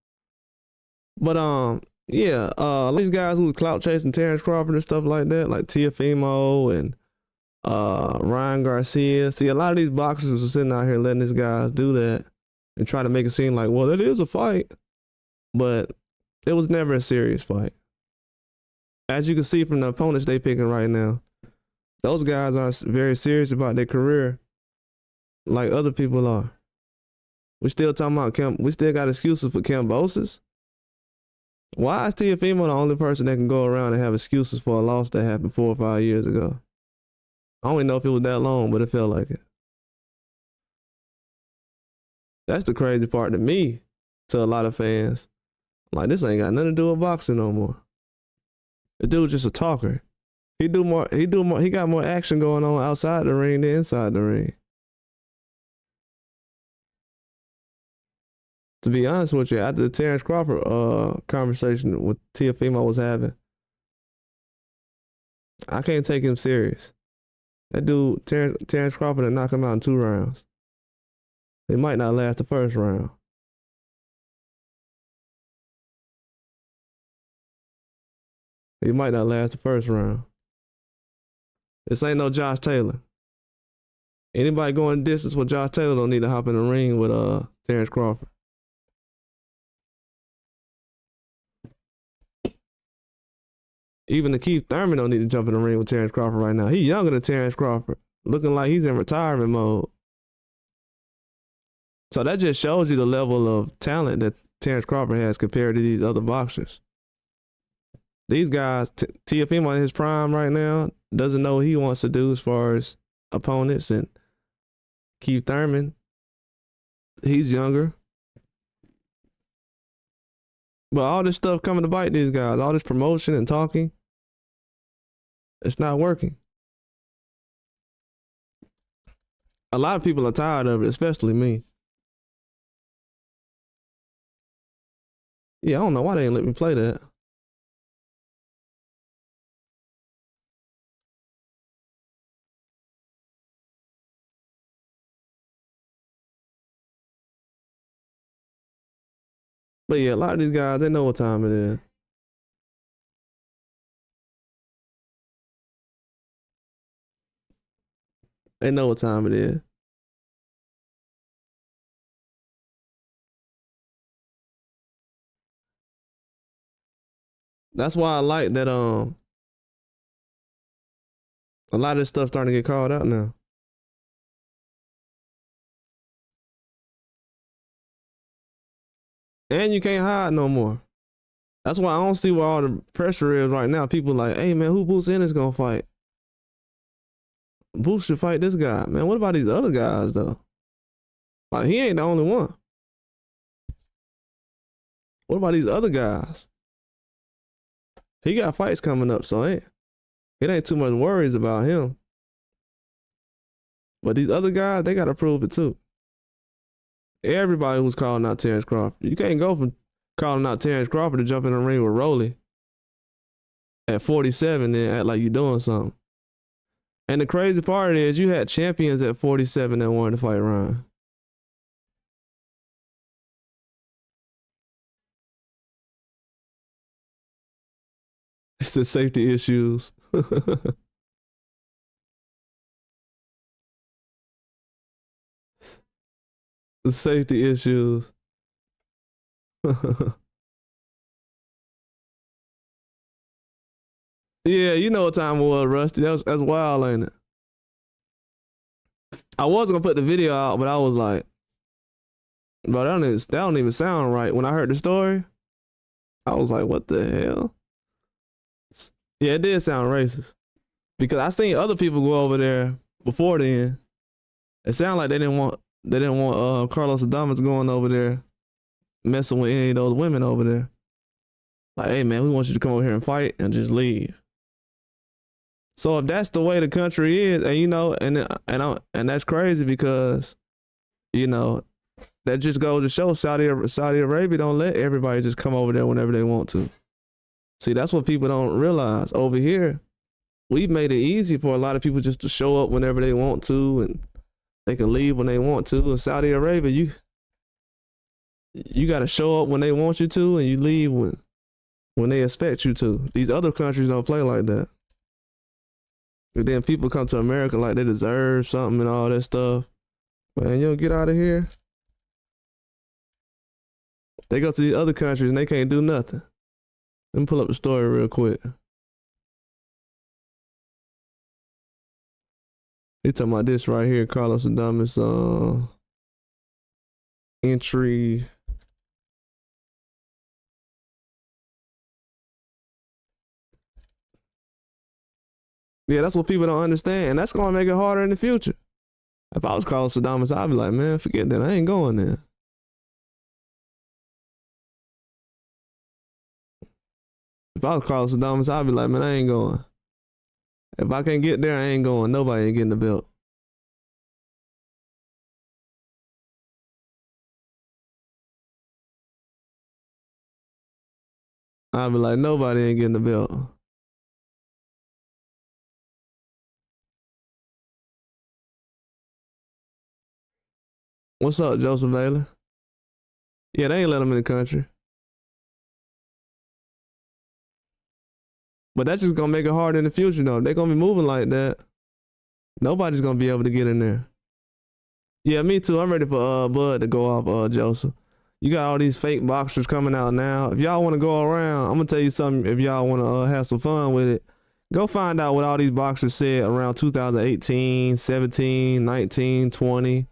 But yeah, these guys who was clout chasing Terence Crawford and stuff like that, like Teofimo and Ryan Garcia. See, a lot of these boxers are sitting out here letting these guys do that and try to make it seem like, well, it is a fight. But it was never a serious fight. As you can see from the opponents they picking right now, those guys are very serious about their career like other people are. We still talking about we still got excuses for Kambosos. Why is Teofimo the only person that can go around and have excuses for a loss that happened 4 or 5 years ago? I don't even know if it was that long, but it felt like it. That's the crazy part to me, to a lot of fans. Like, this ain't got nothing to do with boxing no more. The dude's just a talker. He got more action going on outside the ring than inside the ring. To be honest with you, after the Terence Crawford conversation with Teofimo was having, I can't take him serious. That dude, Terence Crawford, will knock him out in 2 rounds. They might not last the first round. He might not last the first round. This ain't no Josh Taylor. Anybody going distance with Josh Taylor don't need to hop in the ring with Terence Crawford. Even the Keith Thurman don't need to jump in the ring with Terence Crawford right now. He younger than Terence Crawford, looking like he's in retirement mode. So that just shows you the level of talent that Terence Crawford has compared to these other boxers. These guys, Teofimo in his prime right now, doesn't know what he wants to do as far as opponents. And Keith Thurman, he's younger. But all this stuff coming to bite these guys, all this promotion and talking, it's not working. A lot of people are tired of it, especially me. Yeah, I don't know why they didn't let me play that. But yeah, a lot of these guys, they know what time it is. They know what time it is. That's why I like that a lot of this stuff starting to get called out now. And you can't hide no more. That's why I don't see where all the pressure is right now. People like, hey man, who Boots Ennis gonna fight? Boots should fight this guy. Man, what about these other guys though? Like, he ain't the only one. What about these other guys? He got fights coming up, so it ain't too much worries about him. But these other guys, they gotta prove it too. Everybody who's calling out Terence Crawford. You can't go from calling out Terence Crawford to jump in the ring with Rolly at 47 and act like you're doing something. And the crazy part is you had champions at 47 that wanted to fight Ryan. It's the safety issues. The safety issues. Yeah, you know what time it was, Rusty. That's wild, ain't it? I was gonna put the video out, but I was like, bro, that don't even sound right. When I heard the story, I was like, what the hell? Yeah, it did sound racist. Because I seen other people go over there before then. It sounded like they didn't want Carlos Adames going over there messing with any of those women over there. Like, hey man, we want you to come over here and fight and just leave. So if that's the way the country is, and you know, and that's crazy because, you know, that just goes to show Saudi Arabia don't let everybody just come over there whenever they want to. See, that's what people don't realize. Over here, we've made it easy for a lot of people just to show up whenever they want to, and they can leave when they want to. In Saudi Arabia, you got to show up when they want you to, and you leave when they expect you to. These other countries don't play like that. And then people come to America like they deserve something and all that stuff. Man, you don't get out of here. They go to these other countries and they can't do nothing. Let me pull up the story real quick. They talking about this right here, Carlos Adames entry. Yeah, that's what people don't understand, and that's gonna make it harder in the future. If I was Carlos Adames, I'd be like, man, forget that, I ain't going there. If I was Carlos Adames, I'd be like, man, I ain't going. If I can't get there, I ain't going. Nobody ain't getting the belt. I'd be like, nobody ain't getting the belt. What's up, Joseph Baylor? Yeah, they ain't let him in the country. But that's just gonna make it hard in the future, though. If they're gonna be moving like that, nobody's gonna be able to get in there. Yeah, me too. I'm ready for Bud to go off Joseph. You got all these fake boxers coming out now. If y'all want to go around, I'm gonna tell you something. If y'all want to have some fun with it, go find out what all these boxers said around 2018, 17, 19, 20,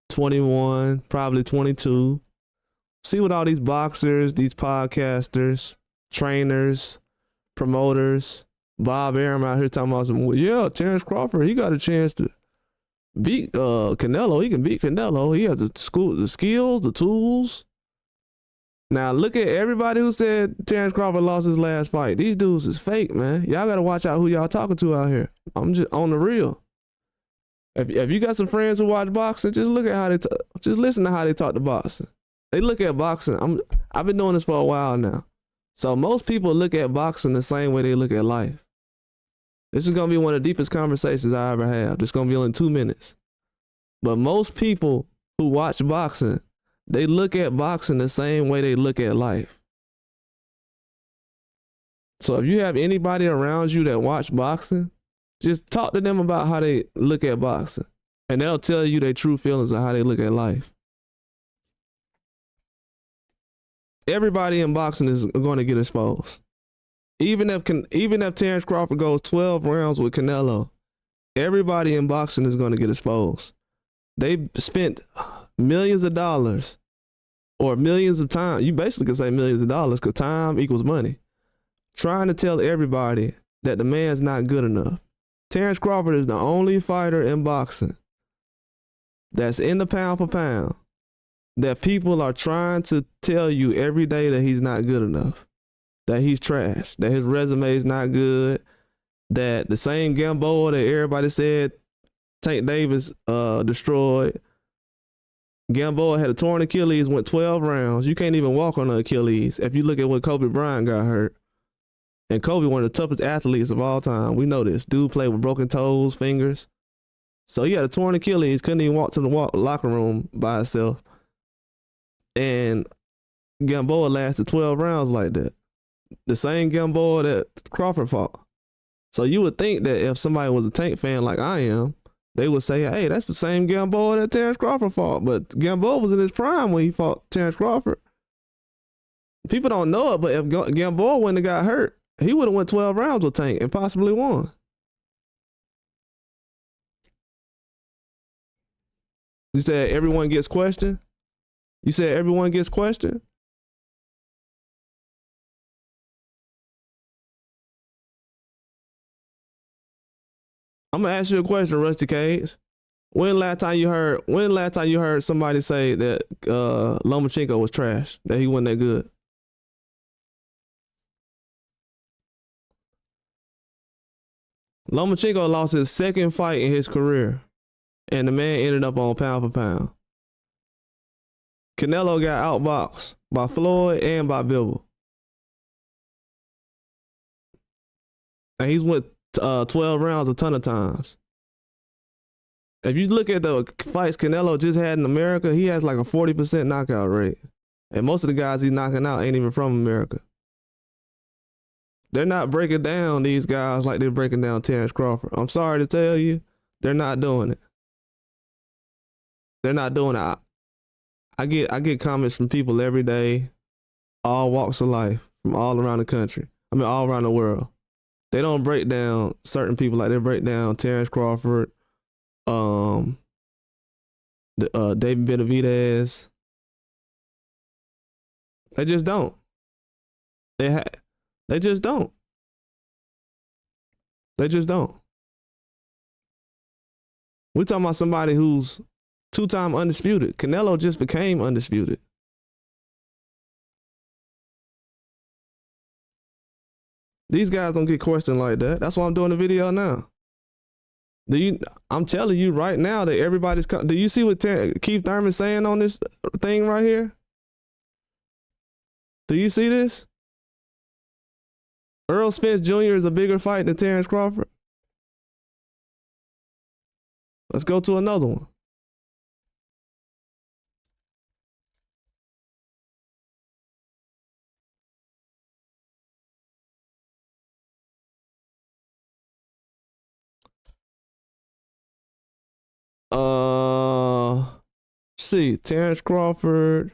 21, probably 22. See what all these boxers, these podcasters, trainers, promoters, Bob Arum out here talking about some, well, yeah, Terence Crawford, he got a chance to beat Canelo. He can beat Canelo. He has the skills, the tools. Now look at everybody who said Terence Crawford lost his last fight. These dudes is fake, man. Y'all gotta watch out who y'all talking to out here. I'm just on the real. If you got some friends who watch boxing, just look at how they just listen to how they talk to boxing. They look at boxing. I've been doing this for a while now. So most people look at boxing the same way they look at life. This is gonna be one of the deepest conversations I ever have. It's gonna be only 2 minutes. But most people who watch boxing, they look at boxing the same way they look at life. So if you have anybody around you that watch boxing, just talk to them about how they look at boxing. And they'll tell you their true feelings of how they look at life. Everybody in boxing is going to get exposed. Even if Terence Crawford goes 12 rounds with Canelo, everybody in boxing is going to get exposed. They spent millions of dollars or millions of time. You basically could say millions of dollars because time equals money. Trying to tell everybody that the man's not good enough. Terence Crawford is the only fighter in boxing that's in the pound for pound that people are trying to tell you every day that he's not good enough, that he's trash, that his resume is not good, that the same Gamboa that everybody said Tank Davis destroyed. Gamboa had a torn Achilles, went 12 rounds. You can't even walk on an Achilles. If you look at when Kobe Bryant got hurt, and Kobe, one of the toughest athletes of all time. We know this. Dude played with broken toes, fingers. So he had a torn Achilles, couldn't even walk to the locker room by himself. And Gamboa lasted 12 rounds like that. The same Gamboa that Crawford fought. So you would think that if somebody was a Tank fan like I am, they would say, hey, that's the same Gamboa that Terence Crawford fought. But Gamboa was in his prime when he fought Terence Crawford. People don't know it, but if Gamboa wouldn't have got hurt, he would have went 12 rounds with Tank and possibly won. You said everyone gets questioned? You said everyone gets questioned? I'm gonna ask you a question, Rusty Cage. When last time you heard somebody say that Lomachenko was trash, that he wasn't that good? Lomachenko lost his second fight in his career, and the man ended up on pound for pound. Canelo got outboxed by Floyd and by Bivol. And he's went 12 rounds a ton of times. If you look at the fights Canelo just had in America, he has like a 40% knockout rate. And most of the guys he's knocking out ain't even from America. They're not breaking down these guys like they're breaking down Terence Crawford. I'm sorry to tell you, they're not doing it. They're not doing it. I get comments from people every day, all walks of life, from all around the country. I mean, all around the world. They don't break down certain people like they break down Terence Crawford, David Benavidez. They just don't. They just don't. They just don't. We're talking about somebody who's two-time undisputed. Canelo just became undisputed. These guys don't get questioned like that. That's why I'm doing the video now. I'm telling you right now that everybody's... Do you see what Keith Thurman's saying on this thing right here? Do you see this? Earl Spence Jr. is a bigger fight than Terence Crawford. Let's go to another one. See, Terence Crawford.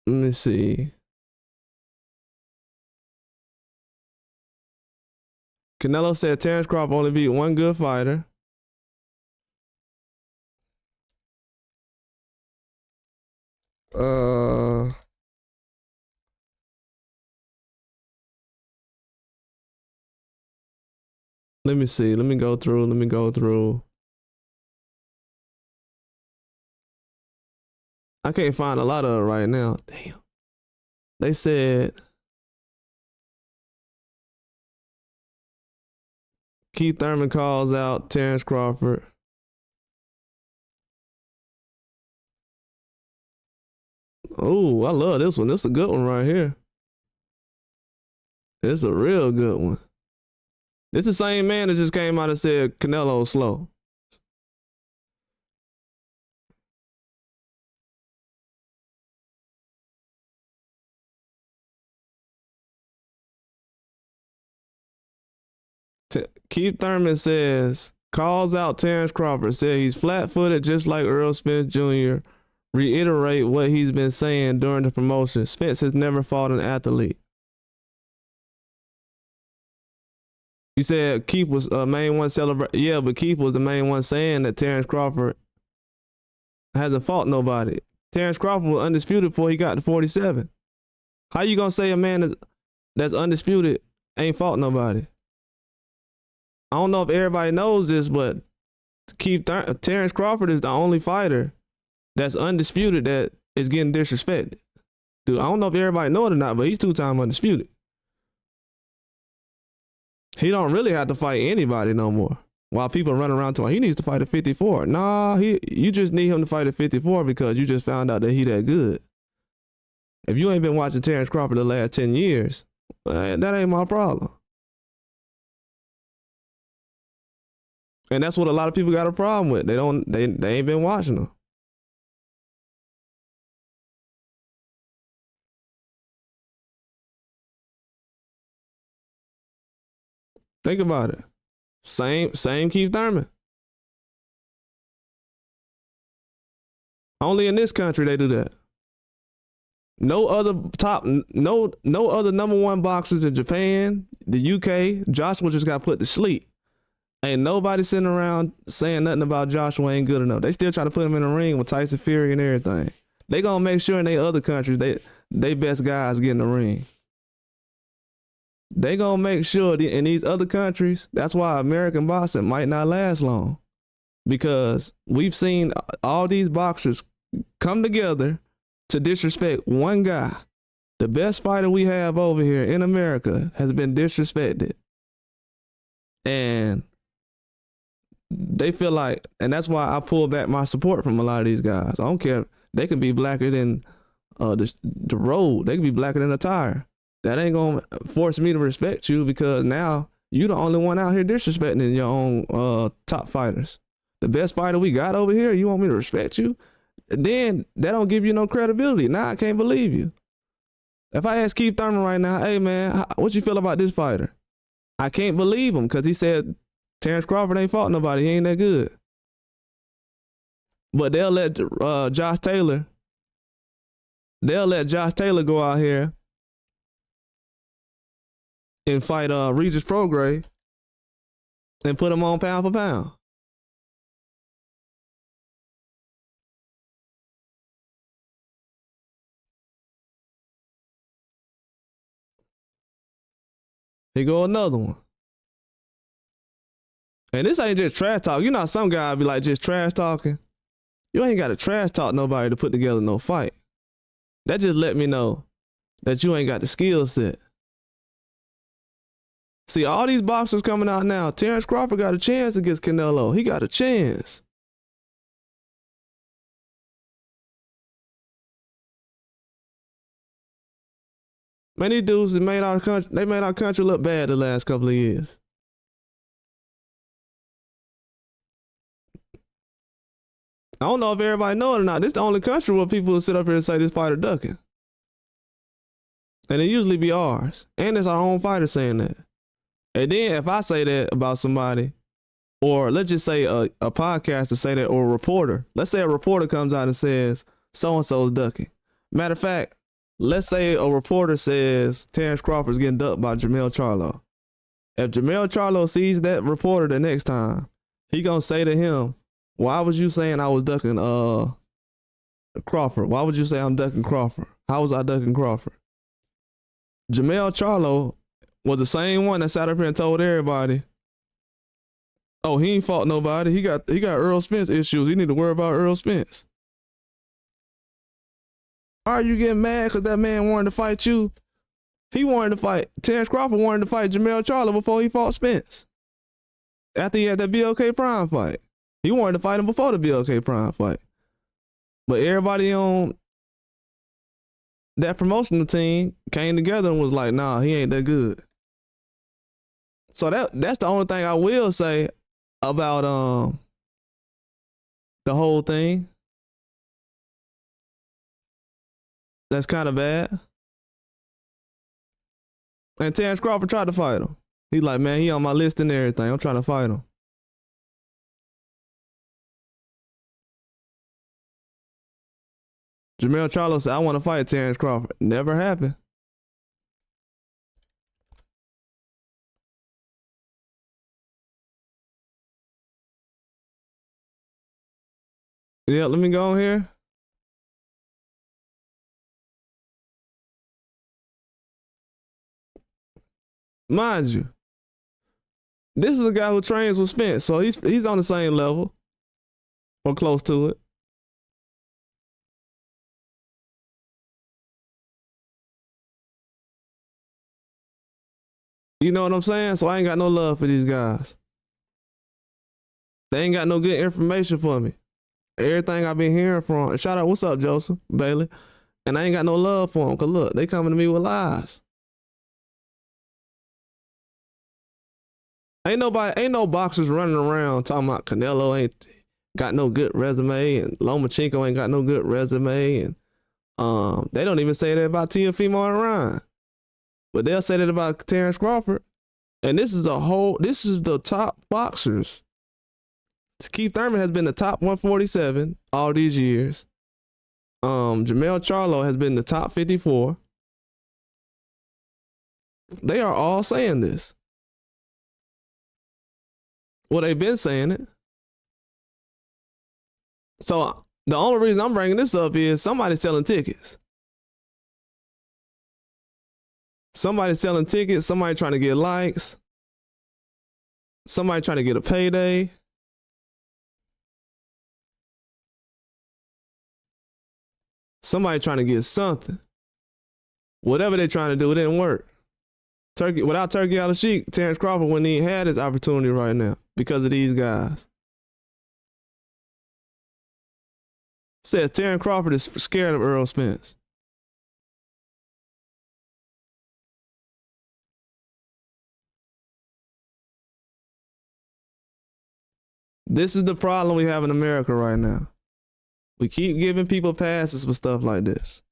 Let me see. Canelo said Terence Crawford only beat one good fighter. Let me see. Let me go through. I can't find a lot of it right now. Damn. They said Keith Thurman calls out Terence Crawford. Oh, I love this one. This is a good one right here. It's a real good one. This is the same man that just came out and said Canelo's slow. Keith Thurman calls out Terence Crawford, said he's flat-footed just like Earl Spence Jr., reiterate what he's been saying during the promotion. Spence has never fought an athlete. You said Keith was the main one celebrating. Yeah, but Keith was the main one saying that Terence Crawford hasn't fought nobody. Terence Crawford was undisputed before he got to 47. How you gonna say a man that's undisputed ain't fought nobody? I don't know if everybody knows this, but Terence Crawford is the only fighter that's undisputed that is getting disrespected. Dude, I don't know if everybody know it or not, but he's 2-time undisputed. He don't really have to fight anybody no more. While people run around talking, he needs to fight at 54. Nah, you just need him to fight at 54 because you just found out that he that good. If you ain't been watching Terence Crawford the last 10 years, that ain't my problem. And that's what a lot of people got a problem with. They ain't been watching them. Think about it. Same Keith Thurman. Only in this country they do that. No other number one boxers in Japan, the UK, Joshua just got put to sleep. Ain't nobody sitting around saying nothing about Joshua ain't good enough. They still trying to put him in the ring with Tyson Fury and everything. They gonna make sure in their other countries they best guys get in the ring. They gonna make sure in these other countries, that's why American boxing might not last long. Because we've seen all these boxers come together to disrespect one guy. The best fighter we have over here in America has been disrespected. And they feel like, and that's why I pull back my support from a lot of these guys. I don't care. They can be blacker than the road. They can be blacker than a tire. That ain't gonna force me to respect you because now you the only one out here disrespecting your own top fighters. The best fighter we got over here, you want me to respect you? Then that don't give you no credibility. Now I can't believe you. If I ask Keith Thurman right now, hey man, what you feel about this fighter? I can't believe him because he said Terence Crawford ain't fought nobody. He ain't that good. But they'll let Josh Taylor go out here and fight Regis Prograis and put him on pound for pound. Here go another one. And this ain't just trash talk. You know, some guy be like just trash talking. You ain't got to trash talk nobody to put together no fight. That just let me know that you ain't got the skill set. See, all these boxers coming out now, Terence Crawford got a chance against Canelo. He got a chance. Man, these dudes that made our country look bad the last couple of years. I don't know if everybody know it or not. This is the only country where people will sit up here and say this fighter ducking. And it usually be ours. And it's our own fighter saying that. And then if I say that about somebody, or let's just say a podcaster say that, or a reporter. Let's say a reporter comes out and says, so-and-so's ducking. Matter of fact, let's say a reporter says Terence Crawford's getting ducked by Jermell Charlo. If Jermell Charlo sees that reporter the next time, he gonna say to him, why was you saying I was ducking Crawford? Why would you say I'm ducking Crawford? How was I ducking Crawford? Jermell Charlo was the same one that sat up here and told everybody, oh, he ain't fought nobody. He got Earl Spence issues. He need to worry about Earl Spence. Are you getting mad because that man wanted to fight you? He wanted to fight. Terence Crawford wanted to fight Jermell Charlo before he fought Spence. After he had that BLK Prime fight. He wanted to fight him before the BLK Prime fight. But everybody on that promotional team came together and was like, nah, he ain't that good. So that's the only thing I will say about the whole thing. That's kind of bad. And Terence Crawford tried to fight him. He's like, man, he on my list and everything. I'm trying to fight him. Jermell Charlo said, I want to fight Terence Crawford. Never happened. Yeah, let me go on here. Mind you, this is a guy who trains with Spence, so he's on the same level or close to it. You know what I'm saying? So I ain't got no love for these guys. They ain't got no good information for me. Everything I've been hearing from, shout out, what's up, Joseph Bailey? And I ain't got no love for them, because look, they coming to me with lies. Ain't no boxers running around talking about Canelo ain't got no good resume and Lomachenko ain't got no good resume, and they don't even say that about Teofimo and Ryan. But they'll say that about Terence Crawford. And this is the top boxers. Keith Thurman has been the top 147 all these years. Jermell Charlo has been the top 54. They are all saying this. Well, they've been saying it. So the only reason I'm bringing this up is somebody's selling tickets. Somebody's selling tickets. Somebody trying to get likes. Somebody trying to get a payday. Somebody trying to get something. Whatever they're trying to do, it didn't work. Without Turkey Al-Sheikh, Terence Crawford wouldn't even have this opportunity right now because of these guys. Says Terence Crawford is scared of Earl Spence. This is the problem we have in America right now. We keep giving people passes for stuff like this.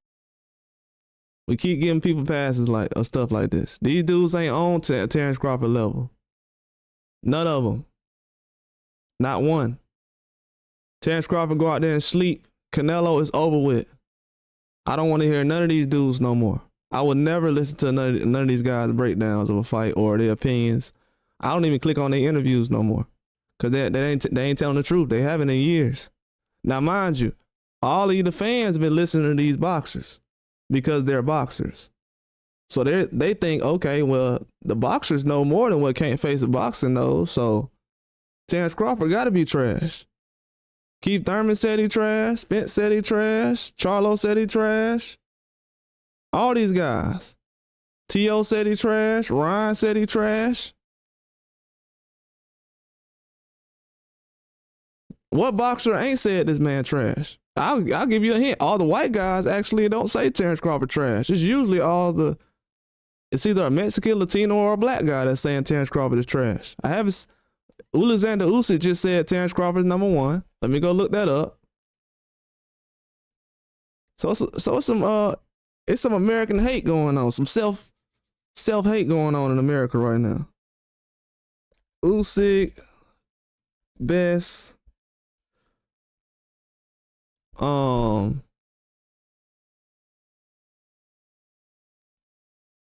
We keep giving people passes of stuff like this. These dudes ain't on Terence Crawford level. None of them. Not one. Terence Crawford go out there and sleep. Canelo is over with. I don't want to hear none of these dudes no more. I would never listen to none of these guys' breakdowns of a fight or their opinions. I don't even click on their interviews no more. Because they ain't telling the truth. They haven't in years. Now, mind you, all of the fans have been listening to these boxers because they're boxers. So they think, okay, well, the boxers know more than what Can't Face a Boxing knows, so Terence Crawford got to be trash. Keith Thurman said he trash. Spence said he trash. Charlo said he trash. All these guys. T.O. said he trash. Ryan said he trash. What boxer ain't said this man trash? I'll give you a hint. All the white guys actually don't say Terence Crawford trash. It's usually it's either a Mexican, Latino, or a black guy that's saying Terence Crawford is trash. Alexander Usyk just said Terence Crawford is number one. Let me go look that up. So it's some American hate going on, some self-hate going on in America right now. Usyk, best.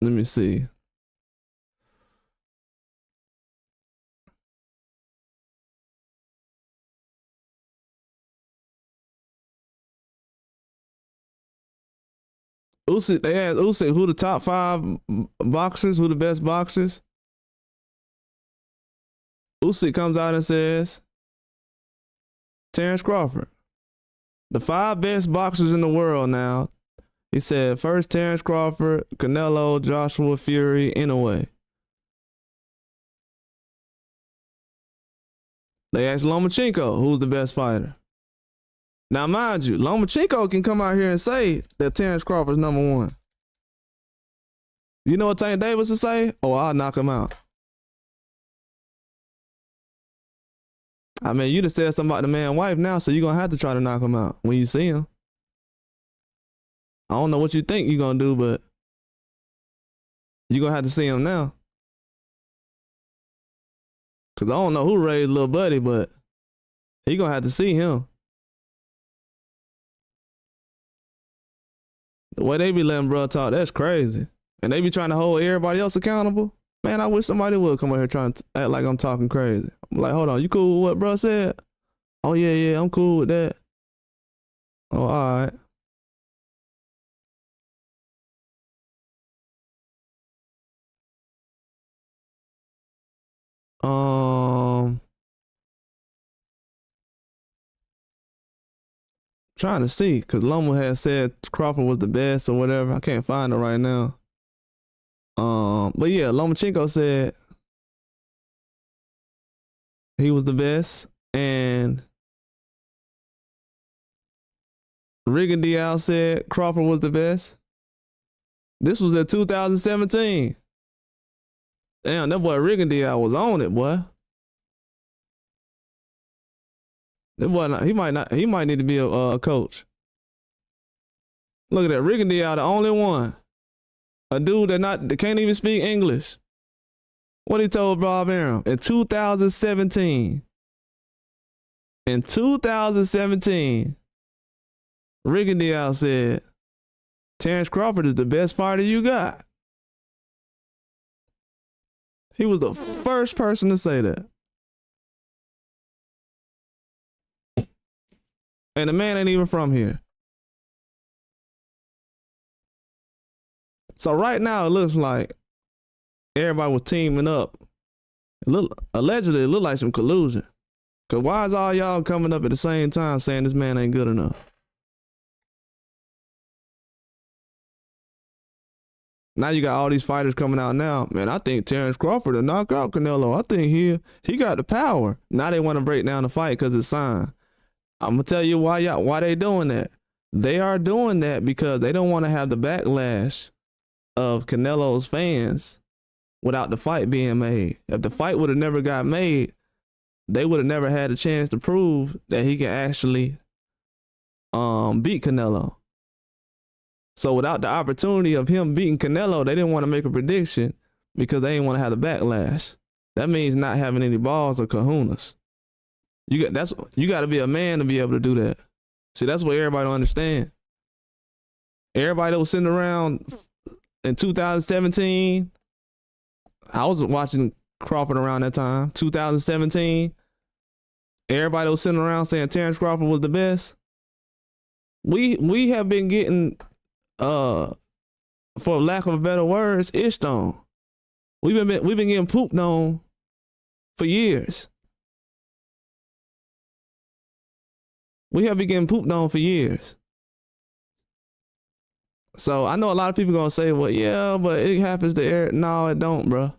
Let me see. Usyk, they asked Usyk who the top 5 boxers, who the best boxers. Usyk comes out and says Terence Crawford. The 5 best boxers in the world now. He said first Terence Crawford, Canelo, Joshua, Fury, Inoue. They asked Lomachenko who's the best fighter. Now, mind you, Lomachenko can come out here and say that Terence Crawford's number 1. You know what Tank Davis would say? Oh, I'll knock him out. I mean, you just said something about the man's wife now, so you're going to have to try to knock him out when you see him. I don't know what you think you're going to do, but you're going to have to see him now. Because I don't know who raised little buddy, but he going to have to see him. The way they be letting bro talk, that's crazy. And they be trying to hold everybody else accountable. Man, I wish somebody would come over here trying to act like I'm talking crazy. I'm like, hold on, you cool with what bro said? Oh, yeah, I'm cool with that. Oh, all right. Trying to see, because Loma had said Crawford was the best or whatever. I can't find it right now. But yeah, Lomachenko said he was the best, and Rigondeaux said Crawford was the best. This was at 2017. Damn, that boy Rigondeaux was on it, boy. That boy, he might need to be a coach. Look at that, Rigondeaux, the only one. A dude that can't even speak English. What he told Bob Arum in 2017. In 2017, Rigondeaux said, Terence Crawford is the best fighter you got. He was the first person to say that. And the man ain't even from here. So right now it looks like everybody was teaming up. Allegedly, it looked like some collusion. Cause why is all y'all coming up at the same time saying this man ain't good enough? Now you got all these fighters coming out now. Man, I think Terence Crawford will knock out Canelo. I think he got the power. Now they want to break down the fight because it's signed. I'm gonna tell you why they doing that. They are doing that because they don't want to have the backlash of Canelo's fans without the fight being made. If the fight would have never got made, they would have never had a chance to prove that he can actually beat Canelo. So without the opportunity of him beating Canelo, they didn't want to make a prediction because they didn't want to have the backlash. That means not having any balls or kahunas. You got to be a man to be able to do that. See, that's what everybody don't understand. Everybody that was sitting around in 2017, I was watching Crawford around that time, 2017. Everybody that was sitting around saying Terence Crawford was the best. We have been getting, for lack of better words, ished on. We've been getting pooped on for years. We have been getting pooped on for years. So I know a lot of people gonna say, well, yeah, but it happens to Eric. No, it don't, bro.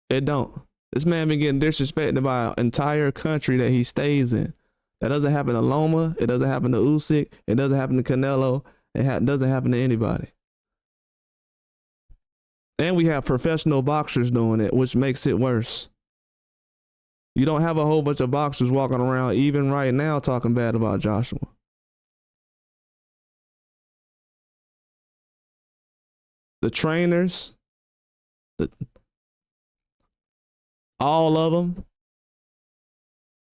It don't. This man been getting disrespected by an entire country that he stays in. That doesn't happen to Loma. It doesn't happen to Usyk. It doesn't happen to Canelo. It doesn't happen to anybody. And we have professional boxers doing it, which makes it worse. You don't have a whole bunch of boxers walking around even right now talking bad about Joshua. The trainers, all of them.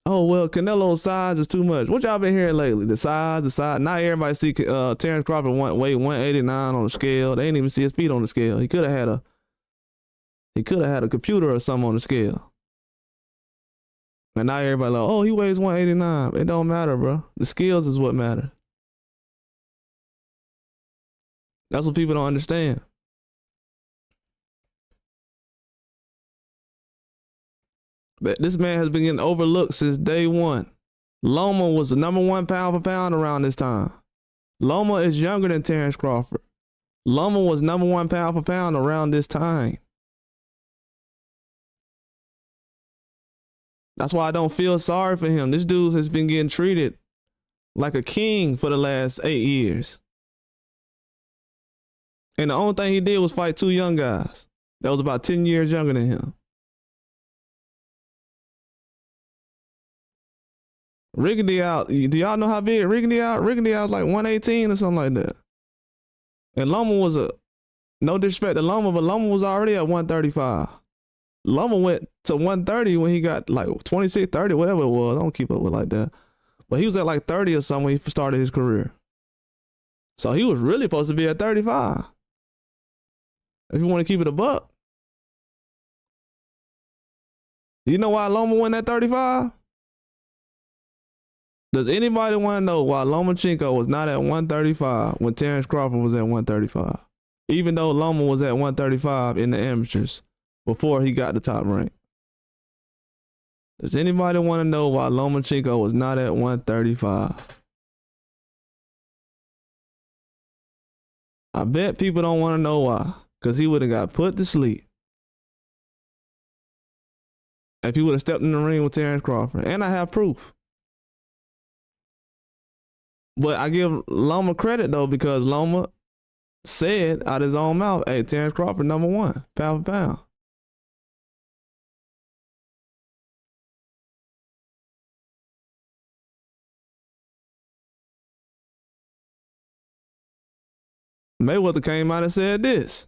Oh, well, Canelo's size is too much. What y'all been hearing lately? The size. Now everybody see Terence Crawford weigh 189 on the scale. They didn't even see his feet on the scale. He could have had He could have had a computer or something on the scale. And now everybody like, oh, he weighs 189. It don't matter, bro. The skills is what matter. That's what people don't understand. But this man has been getting overlooked since day one. Loma was the #1 pound for pound around this time. Loma is younger than Terence Crawford. Loma was #1 pound for pound around this time. That's why I don't feel sorry for him. This dude has been getting treated like a king for the last 8 years. And the only thing he did was fight 2 young guys that was about 10 years younger than him. Riggedy out. Do y'all know how big Riggedy out? Riggedy out like 118 or something like that. And Loma was no disrespect to Loma, but Loma was already at 135. Loma went to 130 when he got like 26, 30, whatever it was. I don't keep up with like that. But he was at like 30 or something when he started his career. So he was really supposed to be at 35. If you want to keep it a buck. You know why Loma went at 35? Does anybody want to know why Lomachenko was not at 135 when Terence Crawford was at 135? Even though Loma was at 135 in the amateurs before he got the top rank. Does anybody want to know why Lomachenko was not at 135? I bet people don't want to know why. Because he would have got put to sleep if he would have stepped in the ring with Terence Crawford. And I have proof. But I give Loma credit, though, because Loma said out his own mouth, hey, Terence Crawford, #1, pound for pound. Mayweather came out and said this,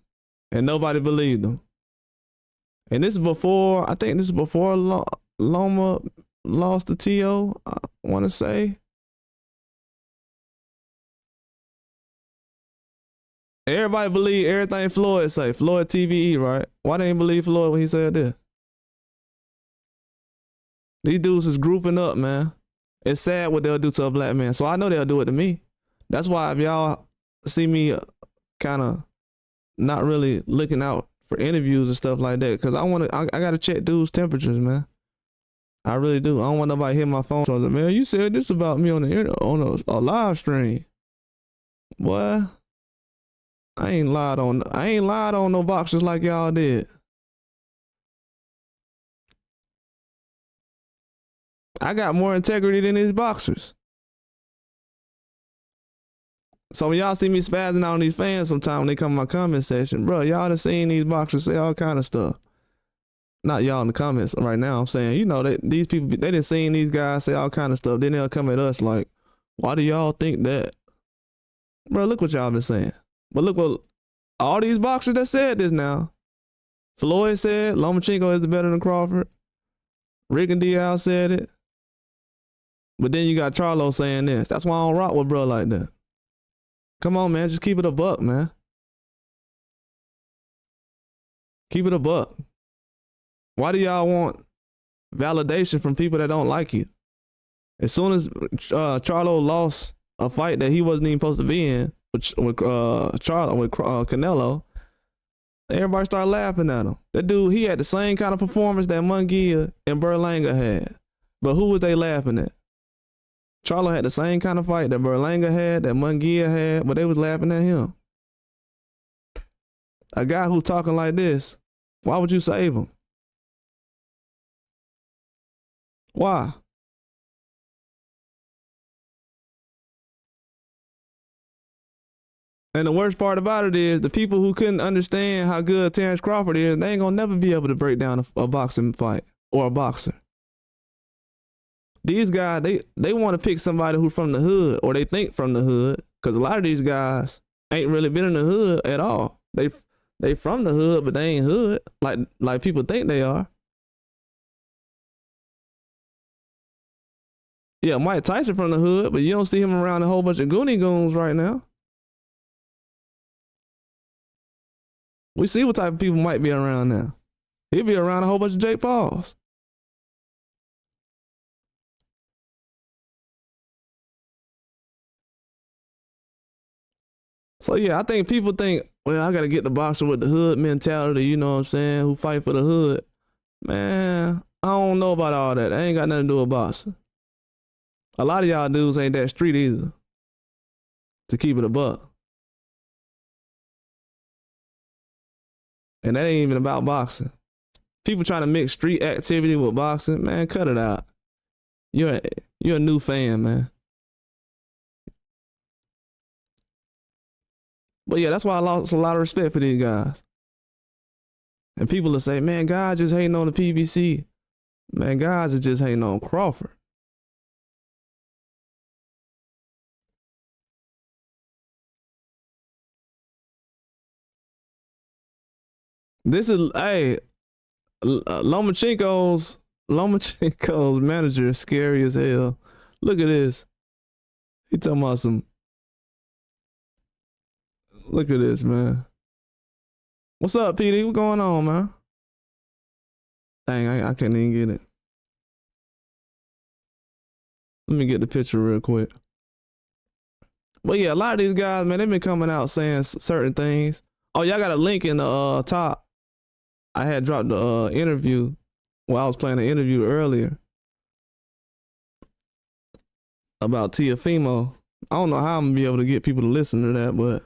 and nobody believed him. And this is before, I think this is before Loma lost to T.O., I want to say. Everybody believe everything Floyd say. Floyd TVE, right? Why they didn't believe Floyd when he said this? These dudes is grouping up, man. It's sad what they'll do to a black man. So I know they'll do it to me. That's why if y'all see me kind of not really looking out for interviews and stuff like that, because I got to check dudes' temperatures, man. I really do. I don't want nobody hit my phone. So I was like, man, you said this about me on a live stream. Boy. I ain't lied on no boxers like y'all did. I got more integrity than these boxers. So when y'all see me spazzing out on these fans sometime when they come in my comment section, bro, y'all done seen these boxers say all kind of stuff. Not y'all in the comments right now. I'm saying, you know, these people, they done seen these guys say all kind of stuff. Then they'll come at us like, why do y'all think that? Bro, look what y'all been saying. But look what all these boxers that said this now. Floyd said Lomachenko is better than Crawford. Rick and Diaz said it. But then you got Charlo saying this. That's why I don't rock with bro like that. Come on, man. Just keep it a buck, man. Keep it a buck. Why do y'all want validation from people that don't like you? As soon as Charlo lost a fight that he wasn't even supposed to be in, with Canelo, everybody started laughing at him. That dude, he had the same kind of performance that Munguia and Berlanga had. But who was they laughing at? Charlo had the same kind of fight that Berlanga had, that Munguia had, but they was laughing at him. A guy who's talking like this, why would you save him? Why? And the worst part about it is the people who couldn't understand how good Terence Crawford is, they ain't gonna never be able to break down a boxing fight or a boxer. These guys, they want to pick somebody who's from the hood, or they think from the hood, because a lot of these guys ain't really been in the hood at all. They from the hood, but they ain't hood like people think they are. Yeah, Mike Tyson from the hood, but you don't see him around a whole bunch of Goonie Goons right now. We see what type of people might be around now. He'll be around a whole bunch of Jake Pauls. So yeah, I think people think, well, I gotta get the boxer with the hood mentality, you know what I'm saying, who fight for the hood. Man, I don't know about all that. I ain't got nothing to do with boxing. A lot of y'all dudes ain't that street either, to keep it a buck. And that ain't even about boxing. People trying to mix street activity with boxing, man, cut it out. You're a new fan, man. But yeah, that's why I lost a lot of respect for these guys. And people will say, man, God just hating on the PBC. Man, guys are just hating on Crawford. This is, hey, Lomachenko's manager is scary as hell. Look at this. He talking about some. Look at this, man. What's up, PD? What going on, man? Dang, I can't even get it. Let me get the picture real quick. But yeah, a lot of these guys, man, they've been coming out saying certain things. Oh, y'all got a link in the top. I had dropped the interview. Well, I was playing an interview earlier about Teofimo. I don't know how I'm gonna be able to get people to listen to that, but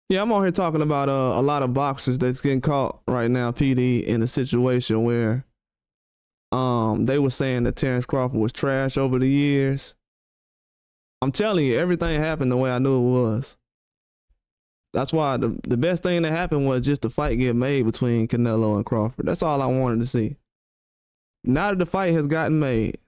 yeah, I'm on here talking about a lot of boxers that's getting caught right now, PD, in a situation where they were saying that Terence Crawford was trash over the years. I'm telling you, everything happened the way I knew it was. That's why the best thing that happened was just the fight get made between Canelo and Crawford. That's all I wanted to see. Now that the fight has gotten made,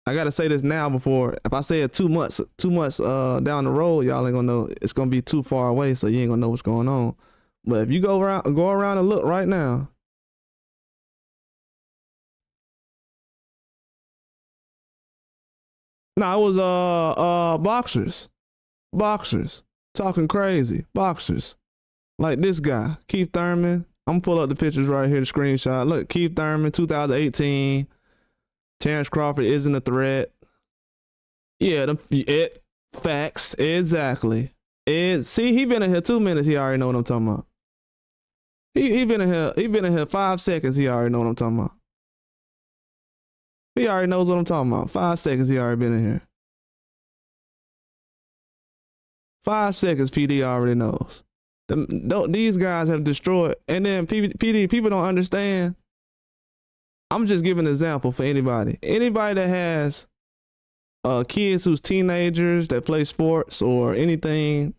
I gotta say this now before, if I say it 2 months down the road, y'all ain't gonna know. It's gonna be too far away, so you ain't gonna know what's going on. But if you go around and look right now, no, it was boxers talking crazy, boxers like this guy Keith Thurman. I'm gonna pull up the pictures right here, the screenshot. Look, Keith Thurman, 2018. Terence Crawford isn't a threat. Yeah, facts, exactly. See, he been in here 2 minutes. He already know what I'm talking about. He been in here 5 seconds. He already know what I'm talking about. He already knows what I'm talking about. 5 seconds. He already been in here. 5 seconds. PD already knows. These guys have destroyed. And then PD, people don't understand. I'm just giving an example for anybody. Anybody that has kids who's teenagers that play sports or anything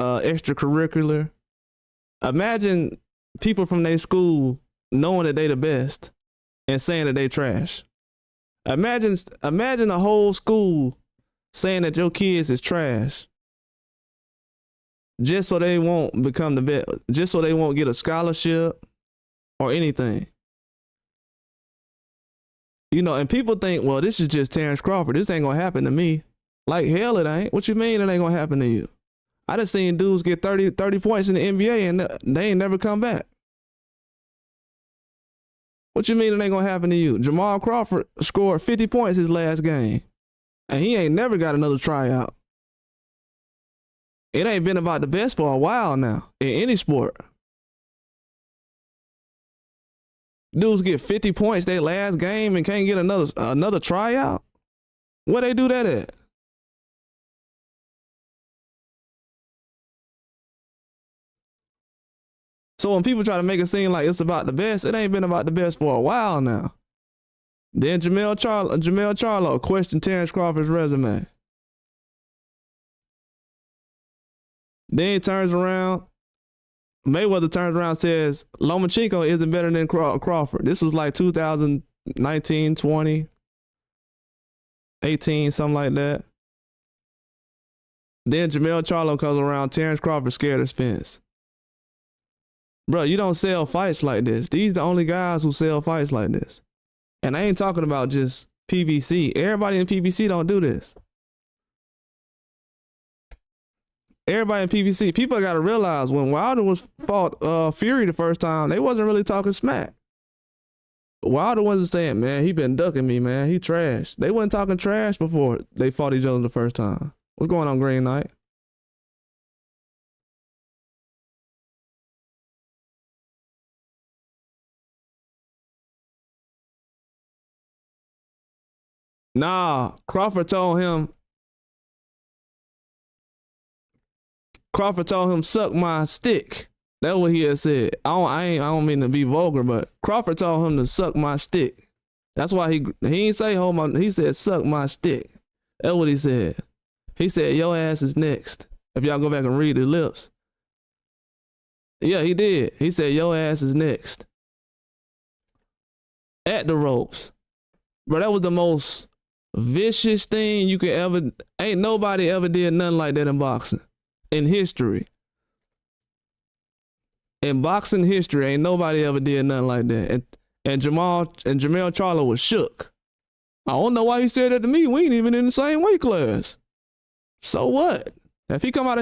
extracurricular. Imagine people from their school knowing that they the best and saying that they trash. Imagine a whole school saying that your kids is trash just so they won't become the best, just so they won't get a scholarship or anything. You know, and people think, well, this is just Terence Crawford. This ain't gonna happen to me. Like, hell it ain't. What you mean it ain't gonna happen to you? I done seen dudes get 30 points in the NBA and they ain't never come back. What you mean it ain't gonna happen to you? Jamal Crawford scored 50 points his last game, and he ain't never got another tryout. It ain't been about the best for a while now in any sport. Dudes get 50 points their last game and can't get another tryout. Where they do that at? So when people try to make it seem like it's about the best, it ain't been about the best for a while now. Then Jamel Charlo questioned Terence Crawford's resume. Then he turns around. Mayweather turns around and says, Lomachenko isn't better than Crawford. This was like 2019, 20, 18, something like that. Then Jamel Charlo comes around, Terence Crawford scared as fence. Bro, you don't sell fights like this. These the only guys who sell fights like this. And I ain't talking about just PBC. Everybody in PBC don't do this. everybody in PBC, people got to realize when Wilder fought Fury the first time, they wasn't really talking smack. Wilder wasn't saying, man, he been ducking me, man. He trash. They wasn't talking trash before they fought each other the first time. What's going on, Green Knight? Nah, Crawford told him, suck my stick. That's what he had said. I don't mean to be vulgar, but Crawford told him to suck my stick. That's why he ain't say hold my, he said suck my stick. That's what he said. He said your ass is next. If y'all go back and read his lips. Yeah, he did. He said your ass is next. At the ropes. Bro, that was the most vicious thing you could ever, ain't nobody ever did nothing like that in boxing. In history. In boxing history, ain't nobody ever did nothing like that. And Jermell Charlo was shook. I don't know why he said that to me. We ain't even in the same weight class. So what? If he run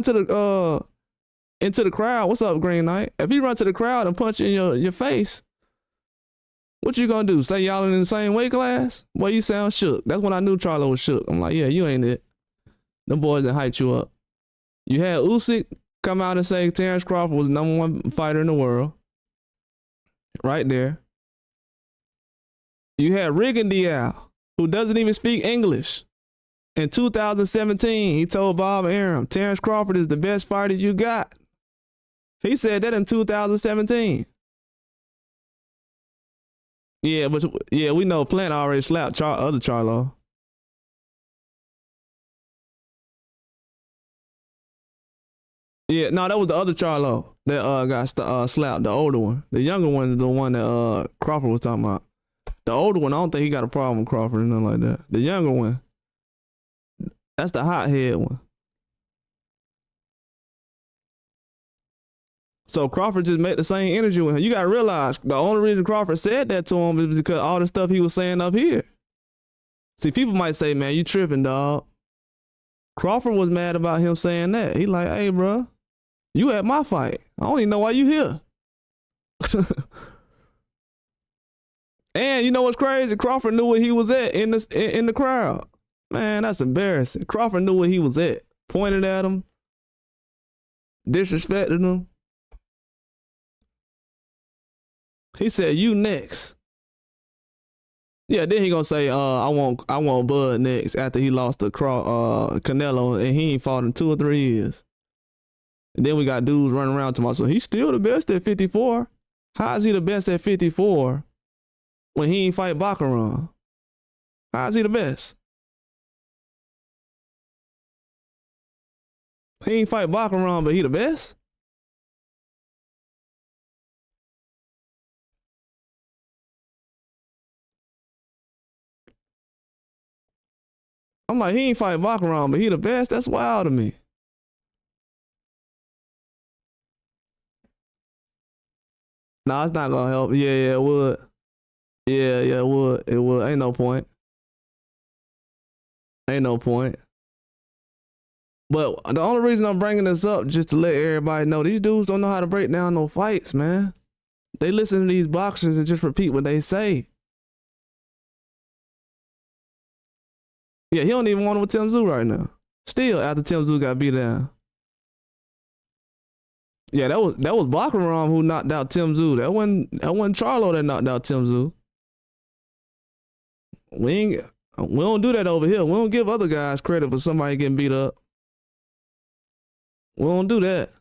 to the into the crowd, what's up, Green Knight? If he run to the crowd and punch you in your face, what you gonna do? Say y'all in the same weight class? Boy, you sound shook. That's when I knew Charlo was shook. I'm like, yeah, you ain't it. Them boys that hyped you up. You had Usyk come out and say Terence Crawford was the #1 fighter in the world. Right there. You had Rigondeaux, who doesn't even speak English. In 2017, he told Bob Arum, Terence Crawford is the best fighter you got. He said that in 2017. Yeah, but yeah, we know Plant already slapped other Charlo. Yeah, no, that was the other Charlo that got slapped, the older one. The younger one is the one that Crawford was talking about. The older one, I don't think he got a problem with Crawford or nothing like that. The younger one, that's the hothead one. So Crawford just made the same energy with him. You gotta realize the only reason Crawford said that to him is because all the stuff he was saying up here. See, people might say, man, you tripping, dog. Crawford was mad about him saying that. He like, hey, bro, you at my fight. I don't even know why you here. And you know what's crazy? Crawford knew where he was at in the crowd. Man, that's embarrassing. Crawford knew where he was at. Pointed at him. Disrespected him. He said, you next. Yeah, then he gonna say, I want Bud next after he lost to Canelo and he ain't fought in 2 or 3 years. And then we got dudes running around to myself. He's still the best at 54. How is he the best at 54 when he ain't fight Baccarat? How is he the best? He ain't fight Baccarat, but he the best? I'm like, he ain't fight Baccarat, but he the best? That's wild to me. Nah, it's not gonna help. Yeah, it would. Yeah, it would. It would. Ain't no point. Ain't no point. But the only reason I'm bringing this up just to let everybody know these dudes don't know how to break down no fights, man. They listen to these boxers and just repeat what they say. Yeah, he don't even want it with Tim Tszyu right now. Still, after Tim Tszyu got beat down. Yeah, that was Baccarat who knocked out Tim Tszyu. That wasn't Charlo that knocked out Tim Tszyu. We don't do that over here. We don't give other guys credit for somebody getting beat up. We don't do that.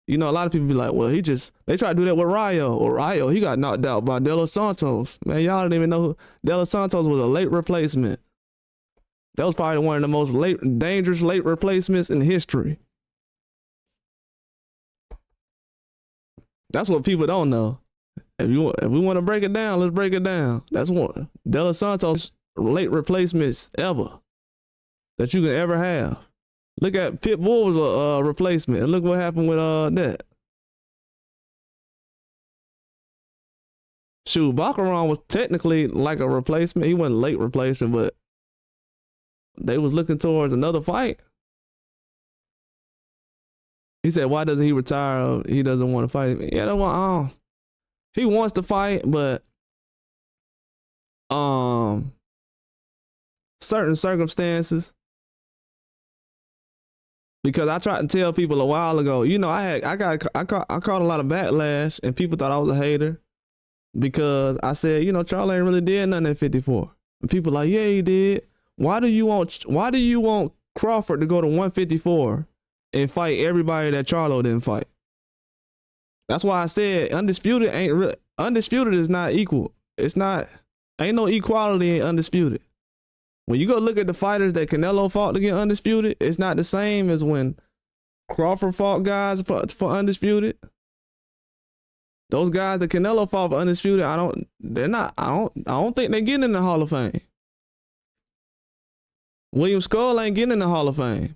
You know, a lot of people be like, well, they try to do that with Rayo. Or Rayo, he got knocked out by De Los Santos. Man, y'all didn't even know who De Los Santos was a late replacement. That was probably one of the most dangerous late replacements in history. That's what people don't know. If we want to break it down, let's break it down. That's one De Los Santos late replacements ever that you can ever have. Look at Pitbull was a replacement, and look what happened with that. Shoot, Baccarat was technically like a replacement. He wasn't late replacement, but they was looking towards another fight. He said, why doesn't he retire? He doesn't want to fight. Yeah, that's why. He wants to fight, but certain circumstances. Because I tried to tell people a while ago, you know, I caught a lot of backlash, and people thought I was a hater because I said, you know, Charlo ain't really did nothing at 54. And people like, yeah, he did. Why do you want Crawford to go to 154 and fight everybody that Charlo didn't fight? That's why I said undisputed undisputed is not equal. Ain't no equality in undisputed. When you go look at the fighters that Canelo fought to get undisputed, it's not the same as when Crawford fought guys for undisputed. Those guys that Canelo fought for undisputed, I don't think they're getting in the Hall of Fame. William Skull ain't getting in the Hall of Fame.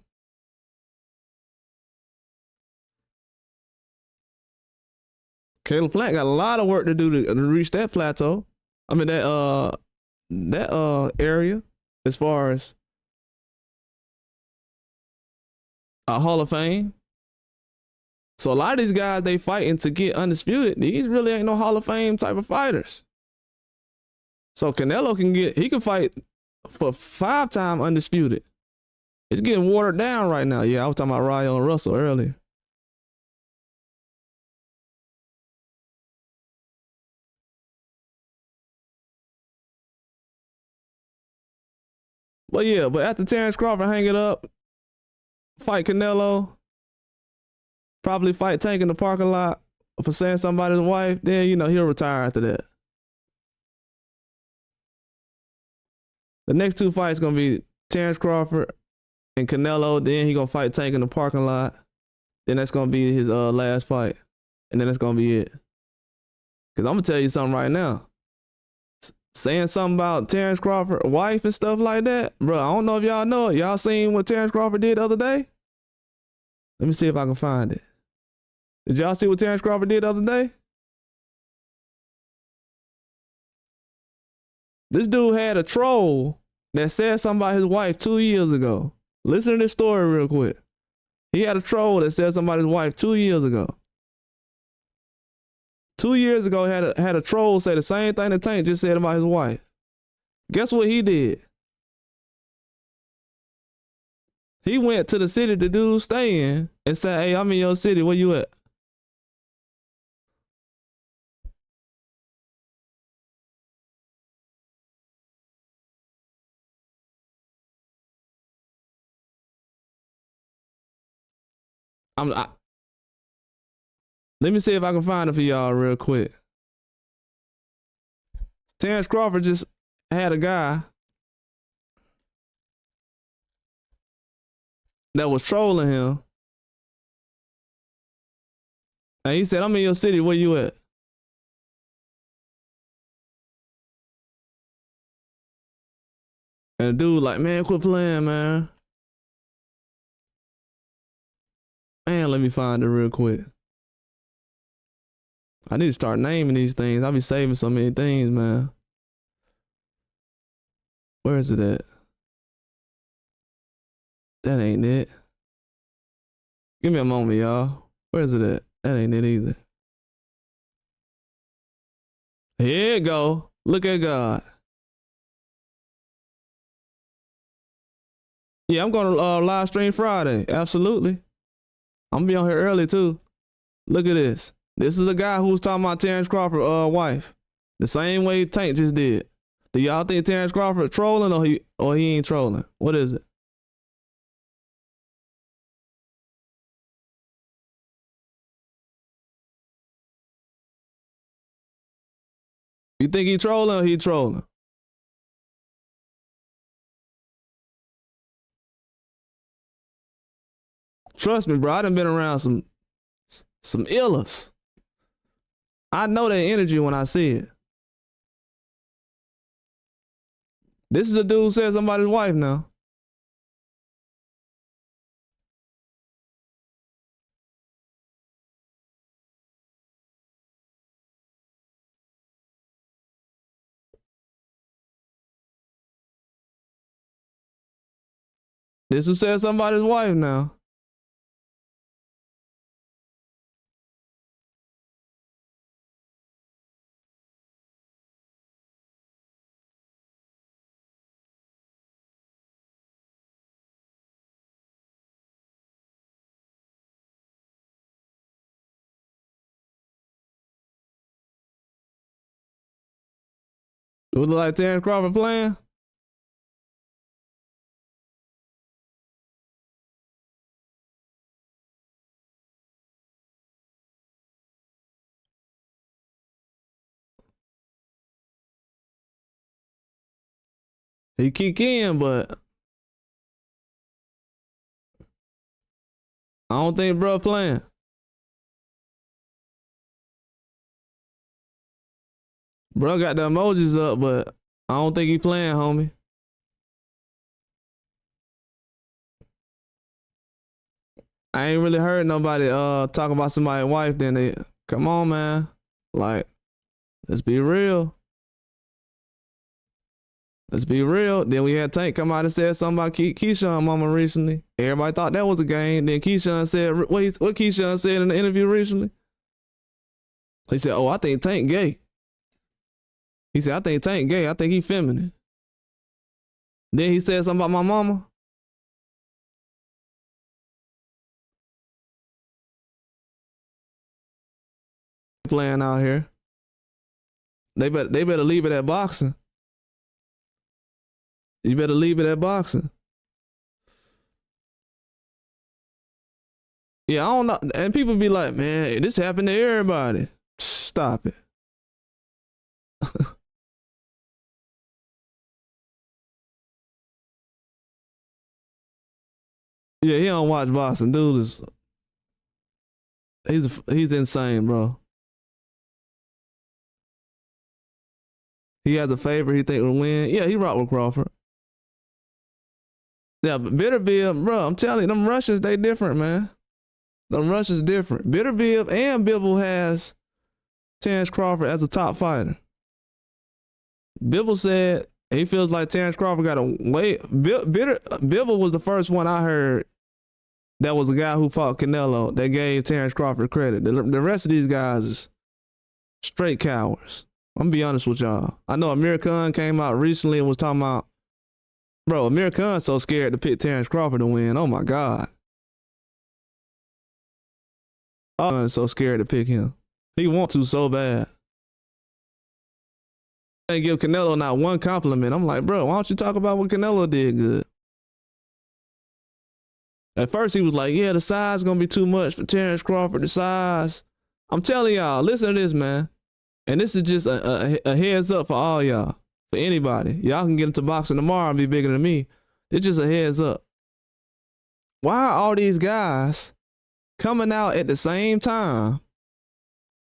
Caleb Plant got a lot of work to do to reach that plateau. I mean that area as far as a Hall of Fame. So a lot of these guys they fighting to get undisputed. These really ain't no Hall of Fame type of fighters. So Canelo can fight for 5-time undisputed. It's getting watered down right now. Yeah, I was talking about Ryan Russell earlier. But yeah, after Terence Crawford hang it up, fight Canelo, probably fight Tank in the parking lot for saying somebody's wife, then, you know, he'll retire after that. The next 2 fights gonna be Terence Crawford and Canelo, then he gonna fight Tank in the parking lot. Then that's gonna be his last fight. And then that's gonna be it. Cause I'm gonna tell you something right now. Saying something about Terence Crawford, wife and stuff like that, bro. I don't know if y'all know it. Y'all seen what Terence Crawford did the other day? Let me see if I can find it. Did y'all see what Terence Crawford did the other day? This dude had a troll that said something about his wife 2 years ago. Listen to this story real quick. He had a troll that said something about his wife 2 years ago. 2 years ago, had a troll say the same thing that Tank just said about his wife. Guess what he did? He went to the city the dude stay in and said, hey, I'm in your city. Where you at? Let me see if I can find it for y'all real quick. Terence Crawford just had a guy that was trolling him. And he said, I'm in your city, where you at? And the dude like, man, quit playing, man. Man, let me find it real quick. I need to start naming these things. I'll be saving so many things, man. Where is it at? That ain't it. Give me a moment, y'all. Where is it at? That ain't it either. Here it go. Look at God. Yeah, I'm going to live stream Friday. Absolutely. I'm going to be on here early, too. Look at this. This is a guy who was talking about Terence Crawford's wife. The same way Tank just did. Do y'all think Terence Crawford trolling or he ain't trolling? What is it? You think he trolling or he trolling? Trust me, bro. I done been around some illers. I know that energy when I see it. This is a dude who said somebody's wife now. This who said somebody's wife now. It look like Terence Crawford playing. He kick in, but I don't think bro playing. Bro got the emojis up, but I don't think he playing, homie. I ain't really heard nobody talk about somebody's wife. Then they come on, man. Like, let's be real. Let's be real. Then we had Tank come out and said something about Keyshawn mama recently. Everybody thought that was a game. Then Keyshawn said, what Keyshawn said in the interview recently? He said, oh, I think Tank gay. He said, I think Tank gay. I think he feminine. Then he said something about my mama. Playing out here. They better leave it at boxing. You better leave it at boxing. Yeah, I don't know. And people be like, man, this happened to everybody. Stop it. Yeah, he don't watch boxing. Dude is he's insane, bro. He has a favorite he think will win. Yeah, he rock with Crawford. Yeah, but Bitterbill, bro, I'm telling you, them Russians, they different, man. Them Russians different. Bitterbill and Bivol has Terence Crawford as a top fighter. Bivol said he feels like Terence Crawford got a way. Bivol was the first one I heard that was a guy who fought Canelo that gave Terence Crawford credit. The rest of these guys is straight cowards. I'm gonna be honest with y'all. I know Amir Khan came out recently and was talking about, bro, Amir Khan's so scared to pick Terence Crawford to win. Oh my God. I'm so scared to pick him. He wants to so bad. They give Canelo not one compliment. I'm like, bro, why don't you talk about what Canelo did good? At first he was like, yeah, the size gonna be too much for Terence Crawford, the size. I'm telling y'all, listen to this, man. And this is just a heads up for all y'all, for anybody. Y'all can get into boxing tomorrow and be bigger than me. It's just a heads up. Why are all these guys coming out at the same time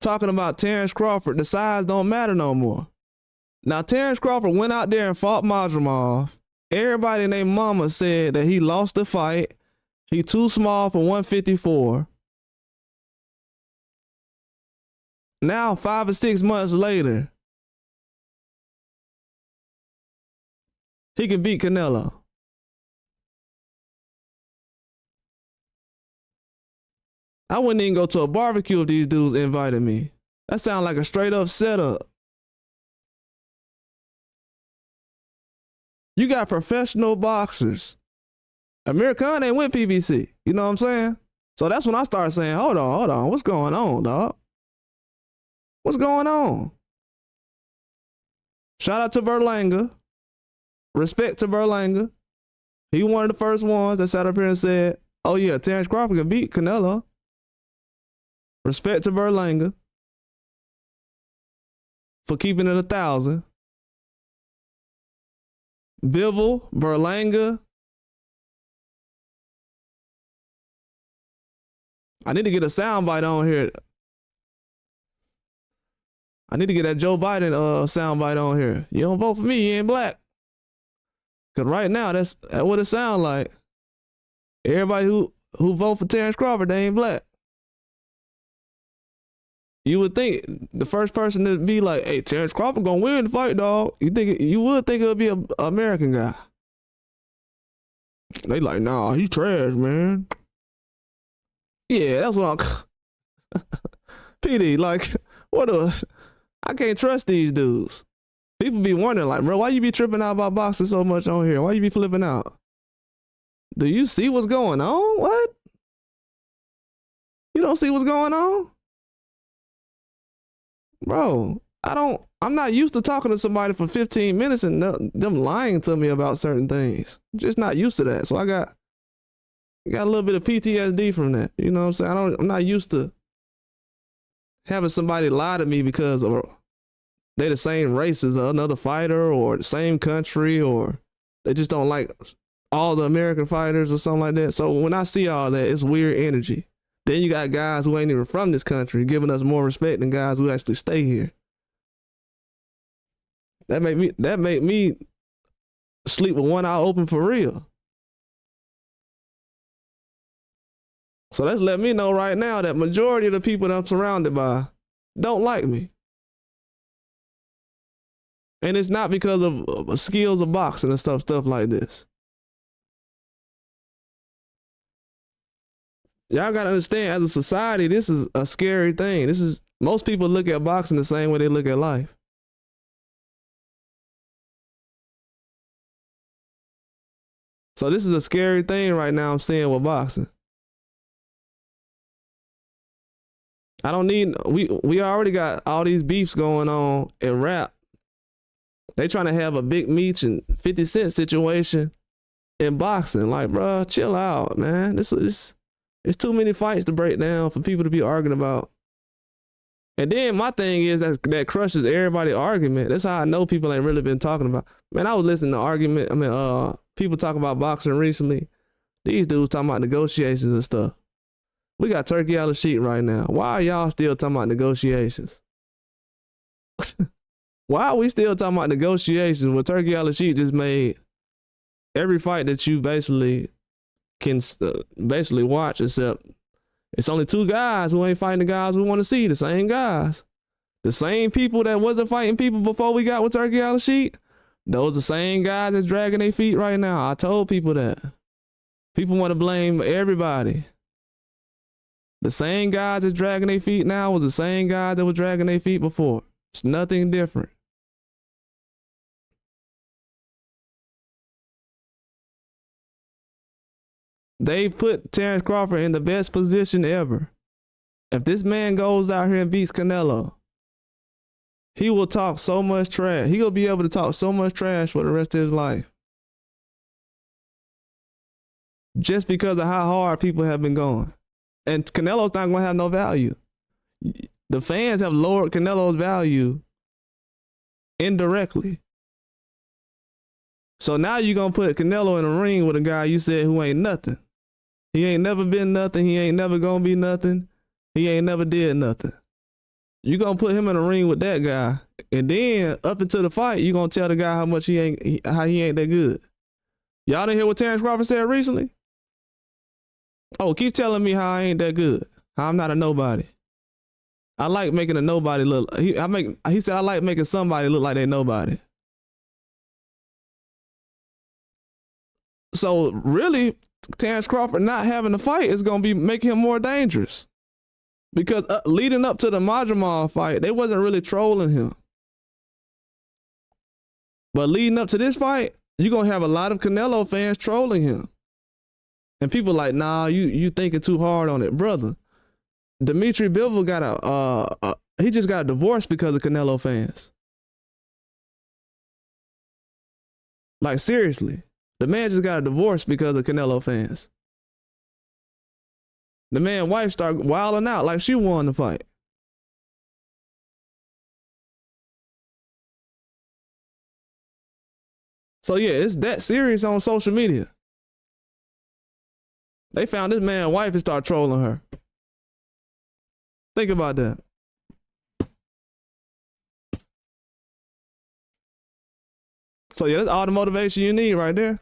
talking about Terence Crawford? The size don't matter no more. Now, Terence Crawford went out there and fought Madrimov. Everybody and their mama said that he lost the fight. He too small for 154. Now, 5 or 6 months later, he can beat Canelo. I wouldn't even go to a barbecue if these dudes invited me. That sounds like a straight up setup. You got professional boxers. Amir Khan ain't win PBC. You know what I'm saying? So that's when I start saying, hold on. What's going on, dog? What's going on? Shout out to Berlanga. Respect to Berlanga. He one of the first ones that sat up here and said, oh yeah, Terence Crawford can beat Canelo. Respect to Berlanga for keeping it 1,000. Bivol, Berlanga. I need to get a soundbite on here. I need to get that Joe Biden soundbite on here. You don't vote for me, you ain't black. Cause right now that's what it sounds like. Everybody who vote for Terence Crawford, they ain't black. You would think the first person to be like, hey, Terence Crawford gonna win the fight, dog. You would think it would be an American guy. They like, nah, he trash, man. Yeah, that's what I'm PD, like, I can't trust these dudes. People be wondering, like, bro, why you be tripping out about boxing so much on here? Why you be flipping out? Do you see what's going on? What? You don't see what's going on? Bro, I'm not used to talking to somebody for 15 minutes and them lying to me about certain things. Just not used to that. So I got a little bit of PTSD from that. You know what I'm saying? I'm not used to having somebody lie to me because they the same race as another fighter or the same country, or they just don't like all the American fighters or something like that. So when I see all that, it's weird energy. Then you got guys who ain't even from this country giving us more respect than guys who actually stay here. That make me sleep with one eye open for real. So that's let me know right now that majority of the people that I'm surrounded by don't like me. And it's not because of skills of boxing and stuff like this. Y'all gotta understand, as a society, this is a scary thing. Most people look at boxing the same way they look at life. So this is a scary thing right now I'm seeing with boxing. I don't need, we already got all these beefs going on in rap. They trying to have a Big Meech and 50 Cent situation in boxing. Like, bro, chill out, man. It's too many fights to break down for people to be arguing about. And then my thing is that crushes everybody's argument. That's how I know people ain't really been talking about. Man, I was listening to people talking about boxing recently. These dudes talking about negotiations and stuff. We got Turkey out of sheet right now. Why are y'all still talking about negotiations? Why are we still talking about negotiations when Turkey out of sheet just made every fight that you basically can watch, except it's only two guys who ain't fighting the guys we want to see, the same guys. The same people that wasn't fighting people before we got with Turkey out of sheet, those the same guys that's dragging their feet right now. I told people that. People want to blame everybody. The same guys that's dragging their feet now was the same guys that were dragging their feet before. It's nothing different. They put Terence Crawford in the best position ever. If this man goes out here and beats Canelo, he will talk so much trash. He will be able to talk so much trash for the rest of his life. Just because of how hard people have been going. And Canelo's not going to have no value. The fans have lowered Canelo's value indirectly. So now you're going to put Canelo in a ring with a guy you said who ain't nothing. He ain't never been nothing. He ain't never going to be nothing. He ain't never did nothing. You're going to put him in a ring with that guy. And then up until the fight, you're going to tell the guy how much he ain't that good. Y'all didn't hear what Terence Crawford said recently? Oh, keep telling me how I ain't that good. How I'm not a nobody. I like making a nobody look. He said I like making somebody look like they nobody. So really, Terence Crawford not having the fight is gonna be making him more dangerous. Because leading up to the Majramal fight, they wasn't really trolling him. But leading up to this fight, you're gonna have a lot of Canelo fans trolling him. And people like, nah, you thinking too hard on it, brother. Dimitri Bivol got he just got a divorce because of Canelo fans. Like seriously, the man just got a divorce because of Canelo fans. The man's wife started wilding out like she won the fight. So yeah, it's that serious on social media. They found this man's wife and started trolling her. Think about that. So yeah, that's all the motivation you need right there.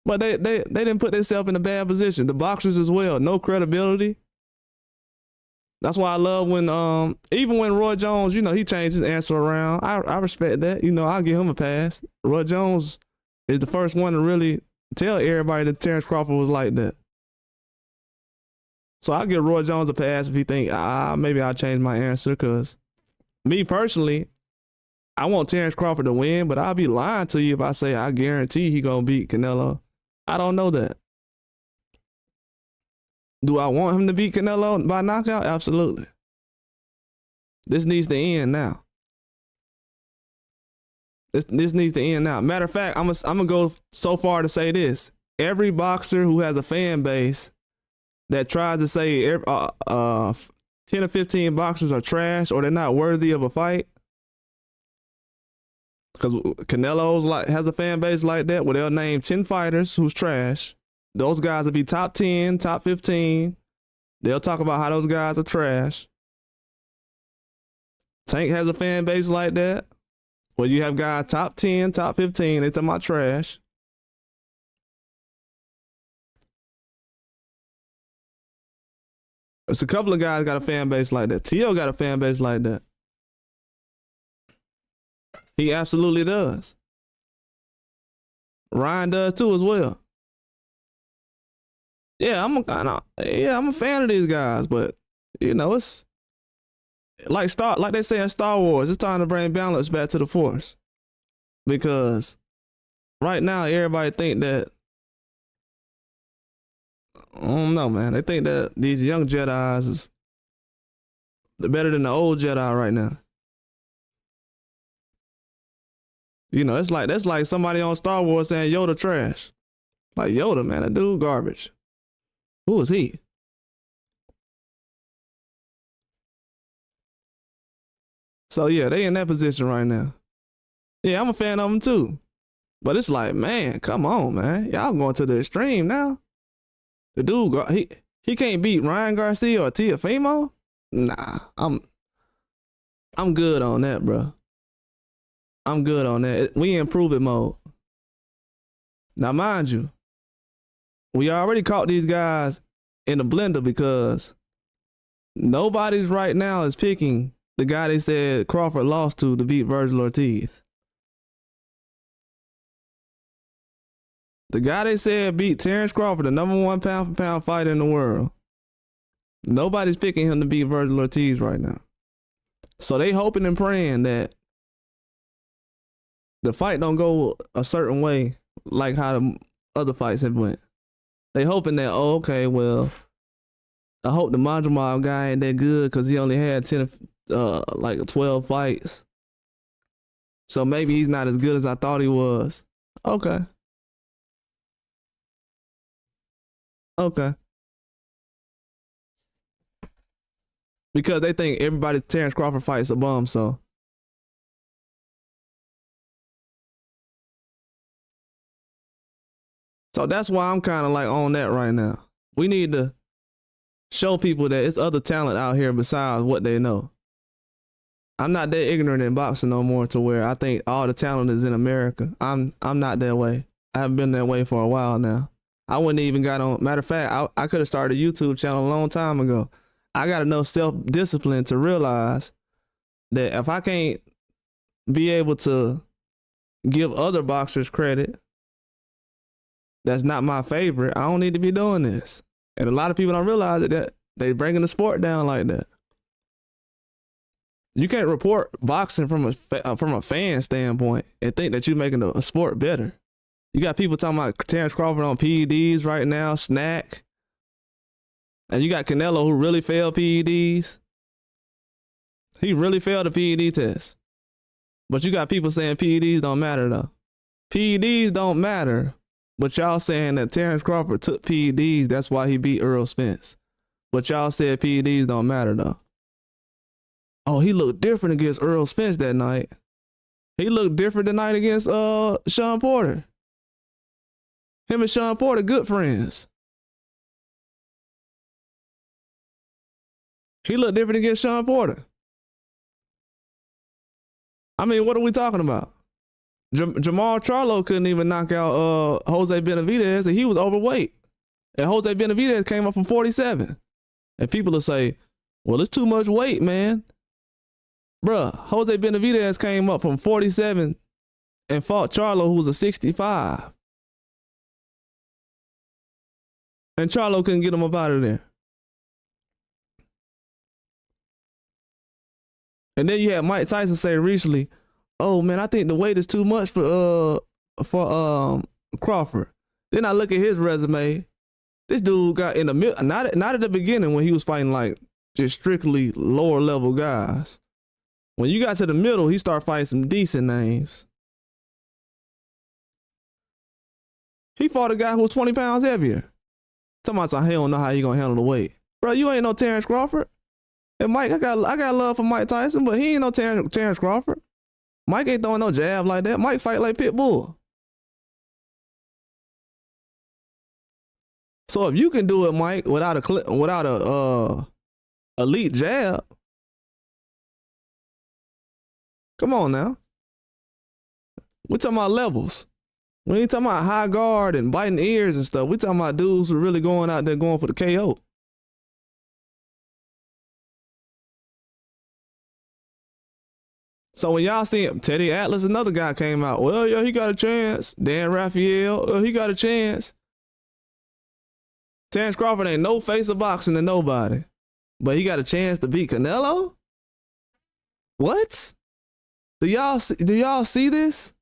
But they didn't put themselves in a bad position. The boxers as well, no credibility. That's why I love when even when Roy Jones, he changed his answer around. I respect that. I'll give him a pass. Roy Jones is the first one to really tell everybody that Terence Crawford was like that. So I'll give Roy Jones a pass if he think, maybe I'll change my answer, because me personally, I want Terence Crawford to win, but I'll be lying to you if I say I guarantee he gonna beat Canelo. I don't know that. Do I want him to beat Canelo by knockout? Absolutely. This needs to end now. This needs to end now. Matter of fact, I'm gonna go so far to say this: every boxer who has a fan base that tries to say 10 or 15 boxers are trash or they're not worthy of a fight, because Canelo's has a fan base like that, where they'll name 10 fighters who's trash. Those guys will be top 10, top 15. They'll talk about how those guys are trash. Tank has a fan base like that, where you have guys top 10, top 15, they talking about trash. It's a couple of guys got a fan base like that. T.O. got a fan base like that. He absolutely does. Ryan does too as well. Yeah, I'm a fan of these guys, but you know, it's like they say in Star Wars, it's time to bring balance back to the Force. Because right now everybody think that, I don't know, man. They think that these young Jedis is better than the old Jedi right now. You know, that's like somebody on Star Wars saying Yoda trash. Like Yoda, man, that dude garbage. Who is he? So yeah, they in that position right now. Yeah, I'm a fan of them too. But it's like, man, come on, man. Y'all going to the extreme now. The dude, he can't beat Ryan Garcia or Teofimo? Nah, I'm good on that, bro. I'm good on that. We in prove it mode. Now, mind you, we already caught these guys in the blender because nobody's right now is picking the guy they said Crawford lost to beat Virgil Ortiz. The guy they said beat Terence Crawford, the #1 pound-for-pound fighter in the world. Nobody's picking him to beat Virgil Ortiz right now. So they hoping and praying that the fight don't go a certain way like how the other fights have went. They hoping that, oh, okay, well, I hope the Madrimov guy ain't that good because he only had 12 fights. So maybe he's not as good as I thought he was. Okay. Because they think everybody Terence Crawford fights a bum, so. So that's why I'm kind of like on that right now. We need to show people that it's other talent out here besides what they know. I'm not that ignorant in boxing no more to where I think all the talent is in America. I'm not that way. I haven't been that way for a while now. I wouldn't even got on. Matter of fact, I could have started a YouTube channel a long time ago. I got enough self-discipline to realize that if I can't be able to give other boxers credit that's not my favorite, I don't need to be doing this. And a lot of people don't realize that they bringing the sport down like that. You can't report boxing from a fan standpoint and think that you're making a sport better. You got people talking about Terence Crawford on PEDs right now, snack. And you got Canelo who really failed PEDs. He really failed the PED test. But you got people saying PEDs don't matter though. PEDs don't matter. But y'all saying that Terence Crawford took PEDs, that's why he beat Errol Spence. But y'all said PEDs don't matter though. Oh, he looked different against Errol Spence that night. He looked different tonight against Sean Porter. Him and Sean Porter good friends. He looked different against Sean Porter. I mean, what are we talking about? Jamal Charlo couldn't even knock out Jose Benavidez, and he was overweight. And Jose Benavidez came up from 47. And people will say, well, it's too much weight, man. Bruh, Jose Benavidez came up from 47 and fought Charlo, who was a 65. And Charlo couldn't get him up out of there. And then you had Mike Tyson say recently, oh man, I think the weight is too much for Crawford. Then I look at his resume. This dude got in the middle, not at the beginning when he was fighting like just strictly lower level guys. When you got to the middle, he started fighting some decent names. He fought a guy who was 20 pounds heavier. Talking about he don't know how he gonna handle the weight. Bro, you ain't no Terence Crawford. And Mike, I got love for Mike Tyson, but he ain't no Terence Crawford. Mike ain't throwing no jab like that. Mike fight like Pitbull. So if you can do it, Mike, without a elite jab, come on now. We're talking about levels. We ain't talking about high guard and biting ears and stuff. We talking about dudes who are really going out there going for the KO. So when y'all see him, Teddy Atlas, another guy came out. Well, yeah, he got a chance. Dan Raphael, he got a chance. Terence Crawford ain't no face of boxing to nobody, but he got a chance to beat Canelo? What? Do y'all see this?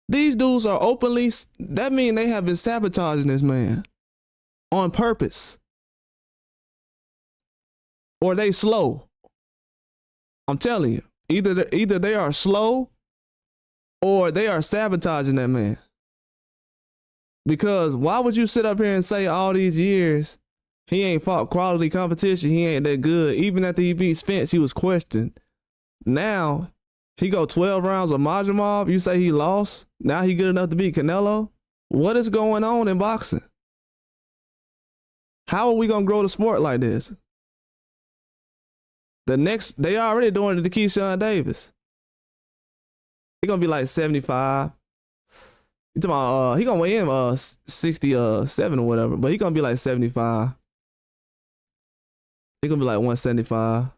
These dudes are openly, that means they have been sabotaging this man on purpose. Or they slow. I'm telling you, either they are slow or they are sabotaging that man. Because why would you sit up here and say all these years he ain't fought quality competition, he ain't that good. Even after he beat Spence, he was questioned. Now, he go 12 rounds with Majimov, you say he lost? Now he good enough to beat Canelo? What is going on in boxing? How are we gonna grow the sport like this? They already doing it to Keyshawn Davis. He gonna be like 75. You talking about he gonna weigh in 67 or whatever, but he gonna be like 75. He gonna be like 175.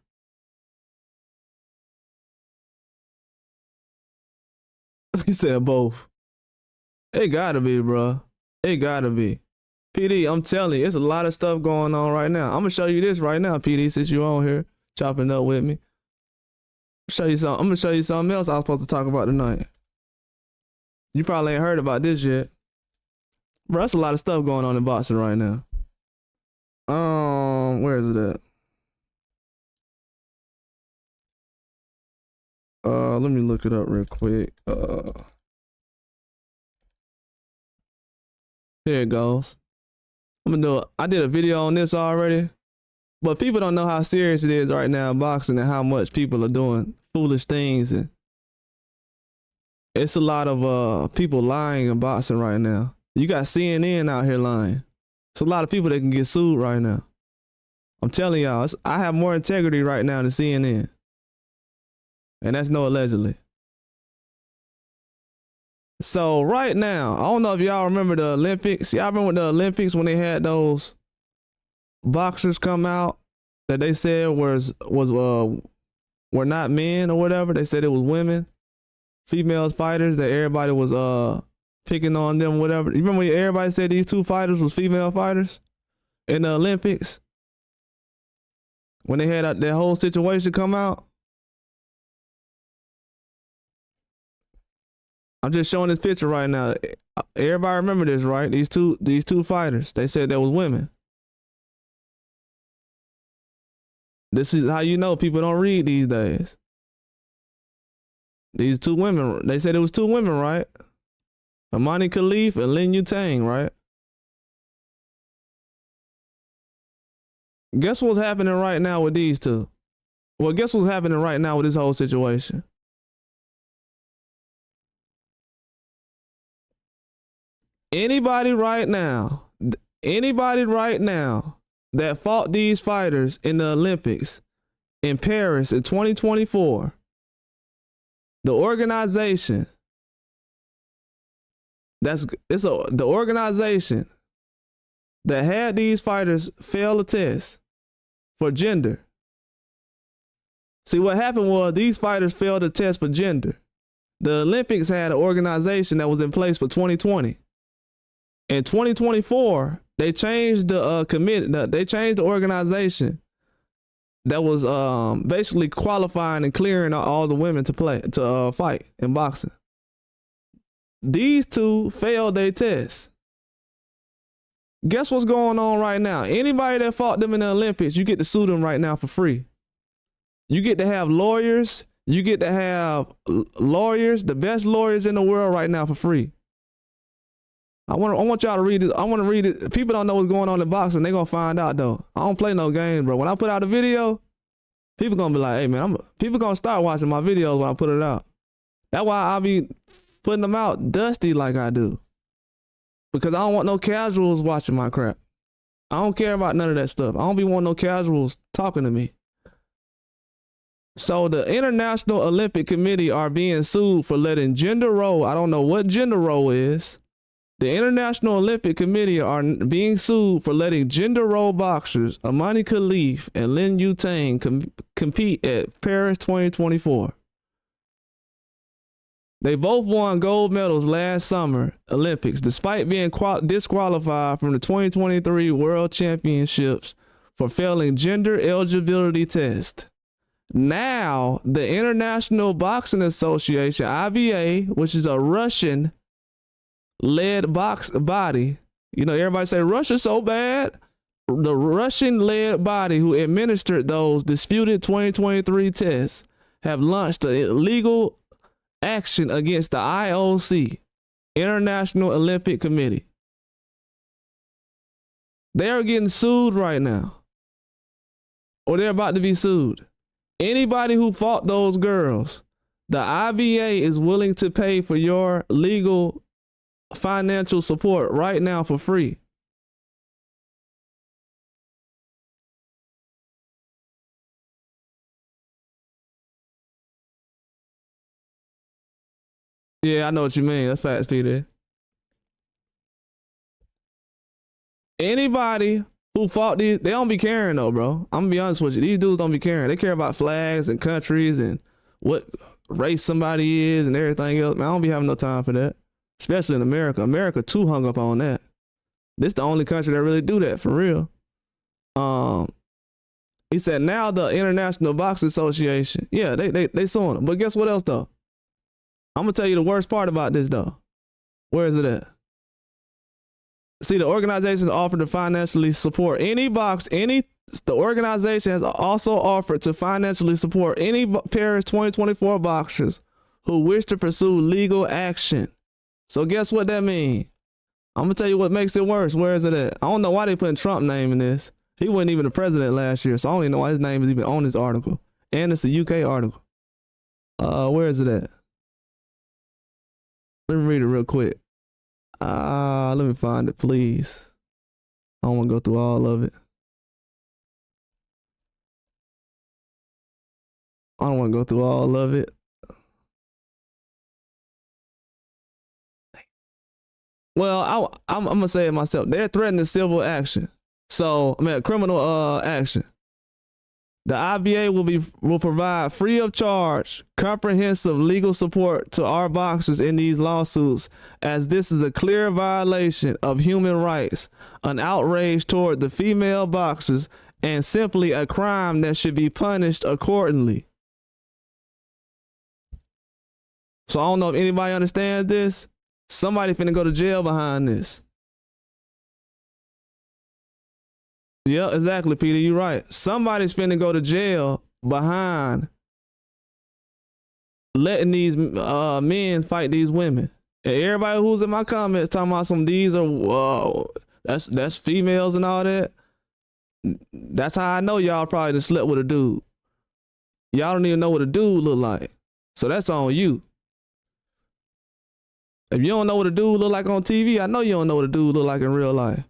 He said both. It gotta be, bro. It gotta be. PD, I'm telling you, it's a lot of stuff going on right now. I'm gonna show you this right now, PD, since you on here chopping up with me. I'm gonna show you something else I was supposed to talk about tonight. You probably ain't heard about this yet. Bro, that's a lot of stuff going on in boxing right now. Where is it at? Let me look it up real quick. Here it goes. I did a video on this already, but people don't know how serious it is right now in boxing and how much people are doing foolish things, and it's a lot of people lying in boxing right now. You got CNN out here lying. It's a lot of people that can get sued right now. I'm telling y'all, I have more integrity right now than CNN. And that's no allegedly. So right now, I don't know if y'all remember the Olympics. Y'all remember the Olympics when they had those boxers come out that they said were not men or whatever. They said it was women, female fighters, that everybody was picking on them, whatever. You remember when everybody said these two fighters was female fighters in the Olympics? When they had that whole situation come out? I'm just showing this picture right now. Everybody remember this, right? These two fighters. They said they was women. This is how you know people don't read these days. These two women, they said it was two women, right? Amani Khalif and Lin Yutang, right? Guess what's happening right now with these two? Well, guess what's happening right now with this whole situation? Anybody right now that fought these fighters in the Olympics in Paris in 2024, the organization the organization that had these fighters fail a test for gender. See, what happened was these fighters failed a test for gender. The Olympics had an organization that was in place for 2020. In 2024, they changed the committee. They changed the organization that was basically qualifying and clearing all the women to fight in boxing. These two failed their test. Guess what's going on right now? Anybody that fought them in the Olympics, you get to sue them right now for free. You get to have lawyers. You get to have lawyers, the best lawyers in the world right now for free. I want y'all to read this. I want to read it. People don't know what's going on in boxing. They gonna find out though. I don't play no games, bro. When I put out a video, people gonna be like, hey man, people gonna start watching my videos when I put it out. That's why I be putting them out dusty like I do. Because I don't want no casuals watching my crap. I don't care about none of that stuff. I don't be wanting no casuals talking to me. So the International Olympic Committee are being sued for letting gender role. I don't know what gender role is. The International Olympic Committee are being sued for letting gender role boxers Amani Khalif and Lin Yutang compete at Paris 2024. They both won gold medals last summer Olympics, despite being disqualified from the 2023 World Championships for failing gender eligibility test. Now, the International Boxing Association, IBA, which is a Russian-led box body, you know, everybody say Russia's so bad. The Russian-led body who administered those disputed 2023 tests have launched a legal action against the IOC, International Olympic Committee. They are getting sued right now, or they're about to be sued. Anybody who fought those girls, the IBA is willing to pay for your legal financial support right now for free. Yeah, I know what you mean. That's facts, Peter. Anybody who fought these, they don't be caring though, bro. I'm gonna be honest with you. These dudes don't be caring. They care about flags and countries and what race somebody is and everything else. Man, I don't be having no time for that. Especially in America. America too hung up on that. This the only country that really do that for real. He said now the International Boxing Association, yeah, they suing them. But guess what else though? I'm gonna tell you the worst part about this though. Where is it at? See, the organization offered to financially support the organization has also offered to financially support any Paris 2024 boxers who wish to pursue legal action. So guess what that means? I'm gonna tell you what makes it worse. Where is it at? I don't know why they putting Trump's name in this. He wasn't even the president last year, so I don't even know why his name is even on this article. And it's a UK article. Where is it at? Let me read it real quick. Let me find it, please. I don't want to go through all of it. I don't want to go through all of it. Well, I'm gonna say it myself. They're threatening civil action. So, criminal action. The IBA will provide free of charge, comprehensive legal support to our boxers in these lawsuits, as this is a clear violation of human rights, an outrage toward the female boxers, and simply a crime that should be punished accordingly. So I don't know if anybody understands this. Somebody finna go to jail behind this. Yeah, exactly, Peter. You're right. Somebody's finna go to jail behind letting these men fight these women. And everybody who's in my comments talking about these are whoa, that's females and all that. That's how I know y'all probably done slept with a dude. Y'all don't even know what a dude look like. So that's on you. If you don't know what a dude look like on TV, I know you don't know what a dude look like in real life.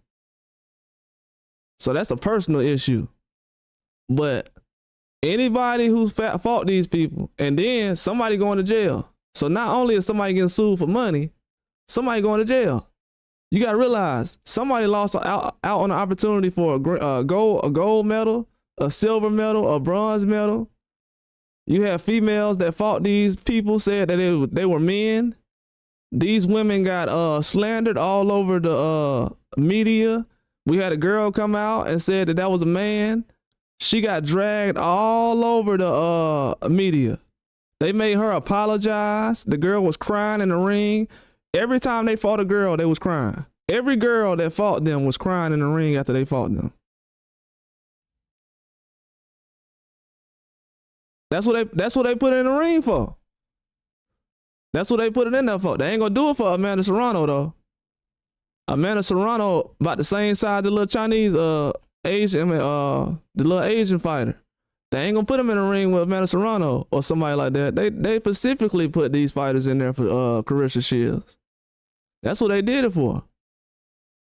So that's a personal issue. But anybody who's fought these people and then somebody going to jail. So not only is somebody getting sued for money, somebody going to jail. You got to realize somebody lost out on an opportunity for a gold medal, a silver medal, a bronze medal. You have females that fought these people, said that they were men. These women got slandered all over the media. We had a girl come out and said that was a man. She got dragged all over the media. They made her apologize. The girl was crying in the ring. Every time they fought a girl, they was crying. Every girl that fought them was crying in the ring after they fought them. That's what they put it in the ring for. That's what they put it in there for. They ain't gonna do it for Amanda Serrano though. Amanda Serrano about the same size the little Chinese Asian the little Asian fighter. They ain't gonna put him in a ring with Amanda Serrano or somebody like that. They specifically put these fighters in there for Carissa Shields. That's what they did it for.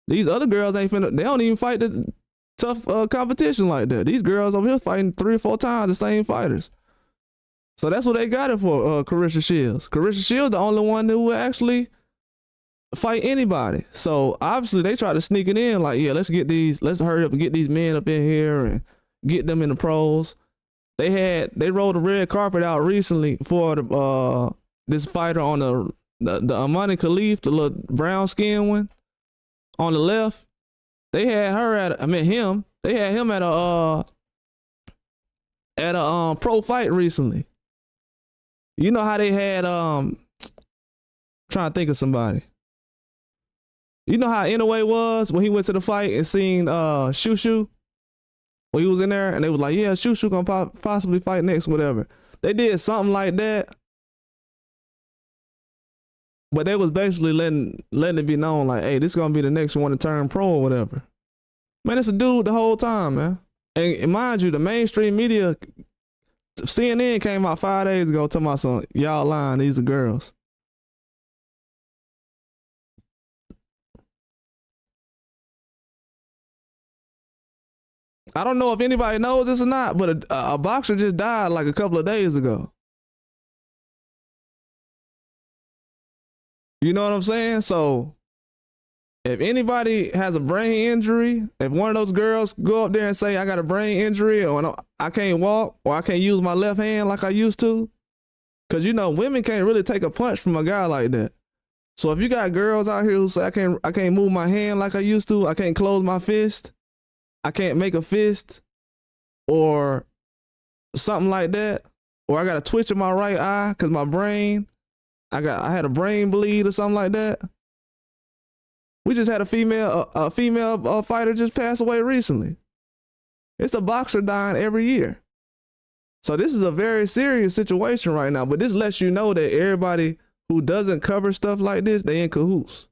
These other girls ain't finna. They don't even fight the tough competition like that. These girls over here fighting 3 or 4 times the same fighters. So that's what they got it for. Carissa Shields. Carissa Shields the only one who will actually fight anybody. So obviously they try to sneak it in. Like, yeah, let's hurry up and get these men up in here and get them in the pros. They rolled a red carpet out recently for this fighter on the Amani Khalif, the little brown skin one on the left. They had him. They had him at a pro fight recently. You know how they had trying to think of somebody. You know how Inoue was when he went to the fight and seen Shushu? When he was in there and they was like, yeah, Shushu gonna possibly fight next, whatever. They did something like that. But they was basically letting it be known like, hey, this is gonna be the next one to turn pro or whatever. Man, it's a dude the whole time, man. And mind you, the mainstream media, CNN came out 5 days ago talking about some, y'all lying, these are girls. I don't know if anybody knows this or not, but a boxer just died like a couple of days ago. You know what I'm saying? So if anybody has a brain injury, if one of those girls go up there and say, I got a brain injury or I can't walk or I can't use my left hand like I used to, because, you know, women can't really take a punch from a guy like that. So if you got girls out here who say, I can't move my hand like I used to, I can't close my fist, I can't make a fist or something like that, or I got a twitch in my right eye because my brain, I had a brain bleed or something like that. We just had a female fighter just pass away recently. It's a boxer dying every year. So this is a very serious situation right now, but this lets you know that everybody who doesn't cover stuff like this, they in cahoots.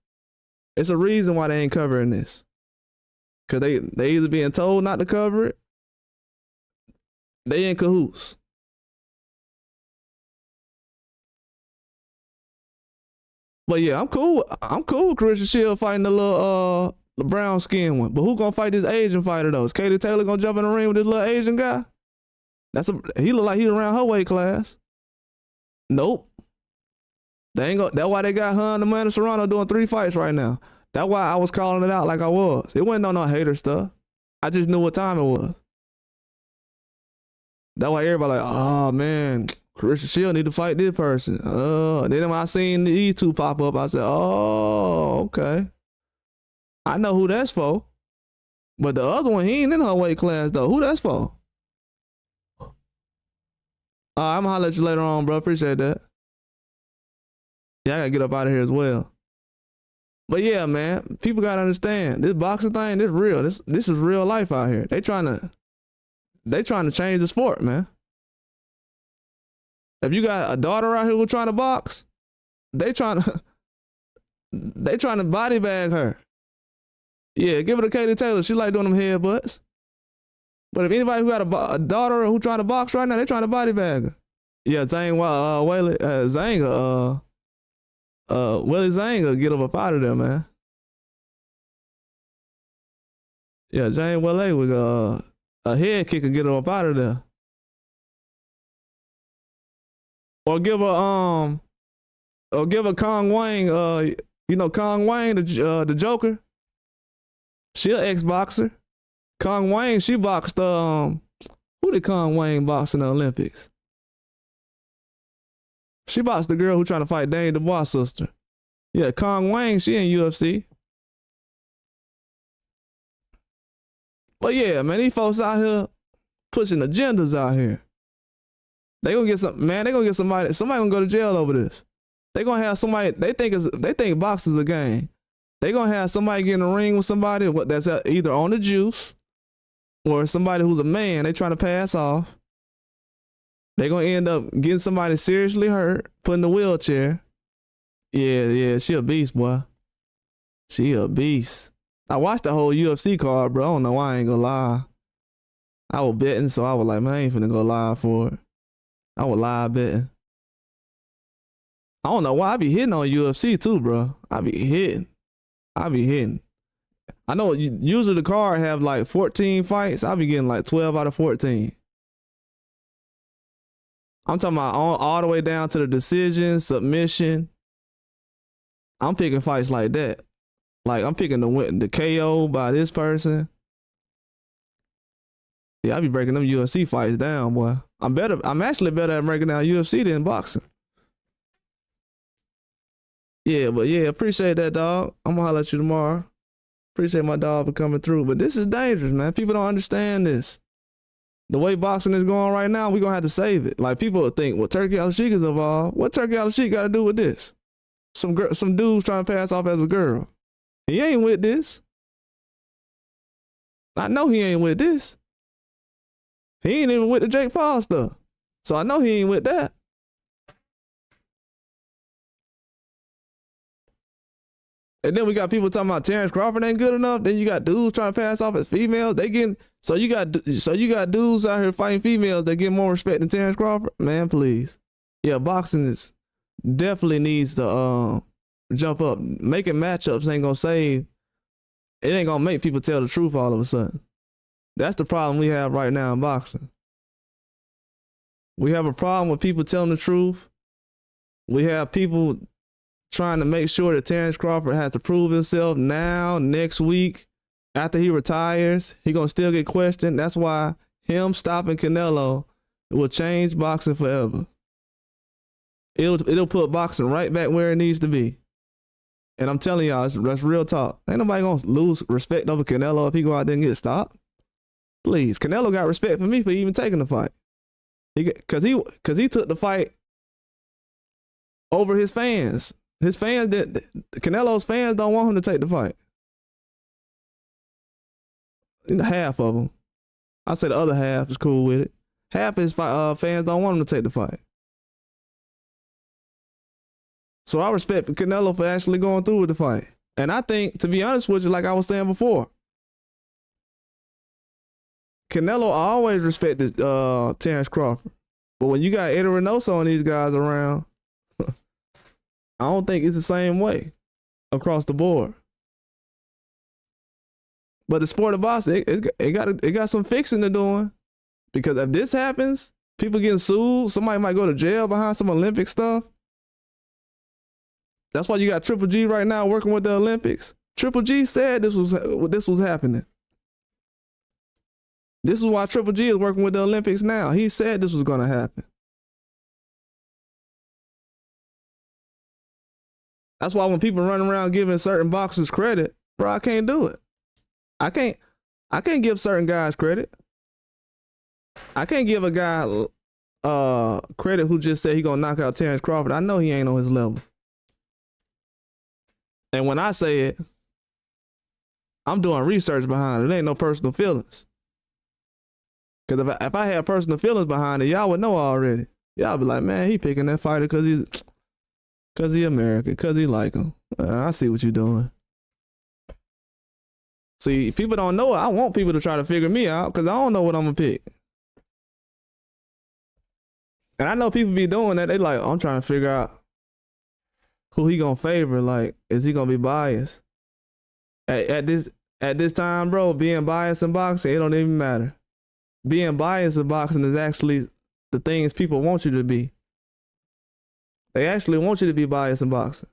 It's a reason why they ain't covering this. Cause they either being told not to cover it, they in cahoots. But yeah, I'm cool. I'm cool with Carissa Shields fighting the brown skin one. But who gonna fight this Asian fighter though? Is Katie Taylor gonna jump in the ring with this little Asian guy? He look like he around her weight class. Nope. They ain't that's why they got her and Amanda Serrano doing 3 fights right now. That's why I was calling it out like I was. It wasn't on no hater stuff. I just knew what time it was. That's why everybody like, oh man, Carissa Shields need to fight this person. Then when I seen these 2 pop up, I said, oh, okay. I know who that's for. But the other one, he ain't in her weight class though. Who that's for? I'm gonna holler at you later on, bro. Appreciate that. Yeah, I gotta get up out of here as well. But yeah, man, people gotta understand this boxing thing. This real. This is real life out here. They trying to change the sport, man. If you got a daughter out here who trying to box, they trying to body bag her. Yeah, give it to Katie Taylor. She like doing them headbutts. But if anybody who got a daughter who trying to box right now, they trying to body bag her. Yeah, Willie Zanga get him up out of there, man. Yeah, Jane Willie with a head kick and get him up out of there. Or give her Kong Wang, you know Kong Wang, the Joker. She an ex-boxer. Kong Wang, she boxed who did Kong Wang box in the Olympics? She boxed the girl who trying to fight Dane Dubois' sister. Yeah, Kong Wang, she in UFC. But yeah, man, these folks out here pushing agendas out here. They gonna get somebody gonna go to jail over this. They gonna have somebody, they think boxing's a game. They gonna have somebody get in the ring with somebody that's either on the juice or somebody who's a man they trying to pass off. They gonna end up getting somebody seriously hurt, put in the wheelchair. Yeah, she a beast, boy. She a beast. I watched the whole UFC card, bro. I don't know why I ain't gonna lie. I was betting, so I was like, man, I ain't finna go live for it. I was live betting. I don't know why I be hitting on UFC too, bro. I be hitting. I know usually the card have like 14 fights. I be getting like 12 out of 14. I'm talking about all the way down to the decision, submission. I'm picking fights like that. Like I'm picking the KO by this person. Yeah, I be breaking them UFC fights down, boy. I'm actually better at breaking down UFC than boxing. Yeah, but yeah, appreciate that, dog. I'm gonna holler at you tomorrow. Appreciate my dog for coming through. But this is dangerous, man. People don't understand this. The way boxing is going right now, we're gonna have to save it. Like people think, well, Turkey Al-Sheikh is involved. What Turkey Al-Sheikh got to do with this? Some dudes trying to pass off as a girl. He ain't with this. I know he ain't with this. He ain't even with the Jake Paul stuff. So I know he ain't with that. And then we got people talking about Terence Crawford ain't good enough. Then you got dudes trying to pass off as females. So you got dudes out here fighting females that get more respect than Terence Crawford. Man, please. Yeah, boxing is definitely needs to jump up. Making matchups ain't gonna save. It ain't gonna make people tell the truth all of a sudden. That's the problem we have right now in boxing. We have a problem with people telling the truth. We have people trying to make sure that Terence Crawford has to prove himself now, next week, after he retires. He gonna still get questioned. That's why him stopping Canelo will change boxing forever. It'll put boxing right back where it needs to be. And I'm telling y'all, that's real talk. Ain't nobody gonna lose respect over Canelo if he go out there and get stopped. Please, Canelo got respect for me for even taking the fight. Cause he took the fight over his fans. His fans Canelo's fans don't want him to take the fight. Half of them. I say the other half is cool with it. Half of his fans don't want him to take the fight. So I respect Canelo for actually going through with the fight. And I think, to be honest with you, like I was saying before, Canelo always respected Terence Crawford. But when you got Eddie Reynoso and these guys around, I don't think it's the same way across the board. But the sport of boxing, it got some fixing to doing. Because if this happens, people getting sued, somebody might go to jail behind some Olympic stuff. That's why you got Triple G right now working with the Olympics. Triple G said this was happening. This is why Triple G is working with the Olympics now. He said this was going to happen. That's why when people run around giving certain boxers credit, bro, I can't do it. I can't give certain guys credit. I can't give a guy credit who just said he gonna knock out Terence Crawford. I know he ain't on his level. And when I say it, I'm doing research behind it. It ain't no personal feelings. Because if I had personal feelings behind it, y'all would know already. Y'all be like, man, he picking that fighter because he American, because he like him. I see what you're doing. See, people don't know it. I want people to try to figure me out because I don't know what I'm going to pick. And I know people be doing that. They like, I'm trying to figure out who he going to favor. Like, is he going to be biased? At this time, bro, being biased in boxing, it don't even matter. Being biased in boxing is actually the things people want you to be. They actually want you to be biased in boxing.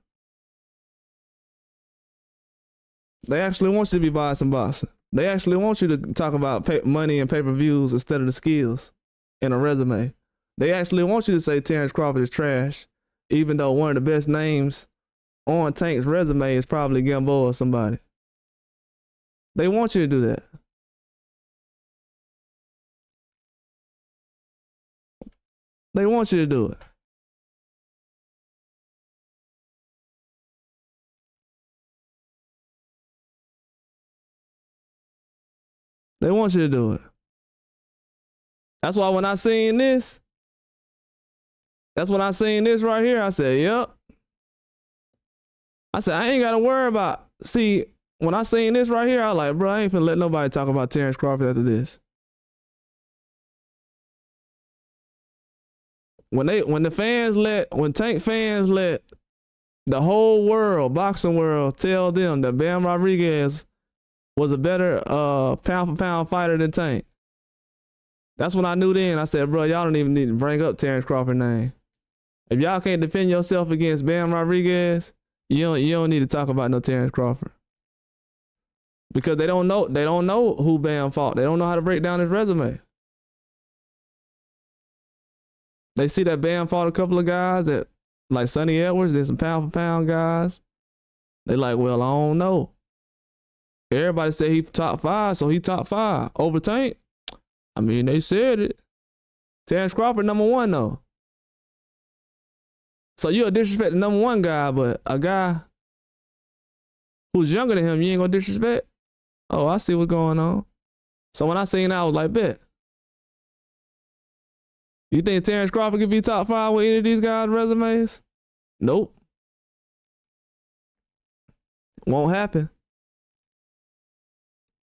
They actually want you to be biased in boxing. They actually want you to talk about money and pay-per-views instead of the skills in a resume. They actually want you to say Terence Crawford is trash, even though one of the best names on Tank's resume is probably Gamboa or somebody. They want you to do that. They want you to do it. They want you to do it. That's why when I seen this right here, I said, yep. I said, I ain't got to worry about see, when I seen this right here, I was like, bro, I ain't finna let nobody talk about Terence Crawford after this. When Tank fans let the whole world, boxing world, tell them that Bam Rodriguez was a better pound for pound fighter than Tank. That's when I knew then. I said, bro, y'all don't even need to bring up Terence Crawford's name. If y'all can't defend yourself against Bam Rodriguez, you don't need to talk about no Terence Crawford. Because they don't know who Bam fought. They don't know how to break down his resume. They see that Bam fought a couple of guys that, like Sonny Edwards, there's some pound for pound guys. They like, well, I don't know. Everybody said he top 5, so he top 5 over Tank. I mean, they said it. Terence Crawford #1 though. So you'll disrespect the #1 guy, but a guy who's younger than him, you ain't gonna disrespect? Oh, I see what's going on. So when I seen that, I was like, bet. You think Terence Crawford could be top 5 with any of these guys' resumes? Nope. Won't happen.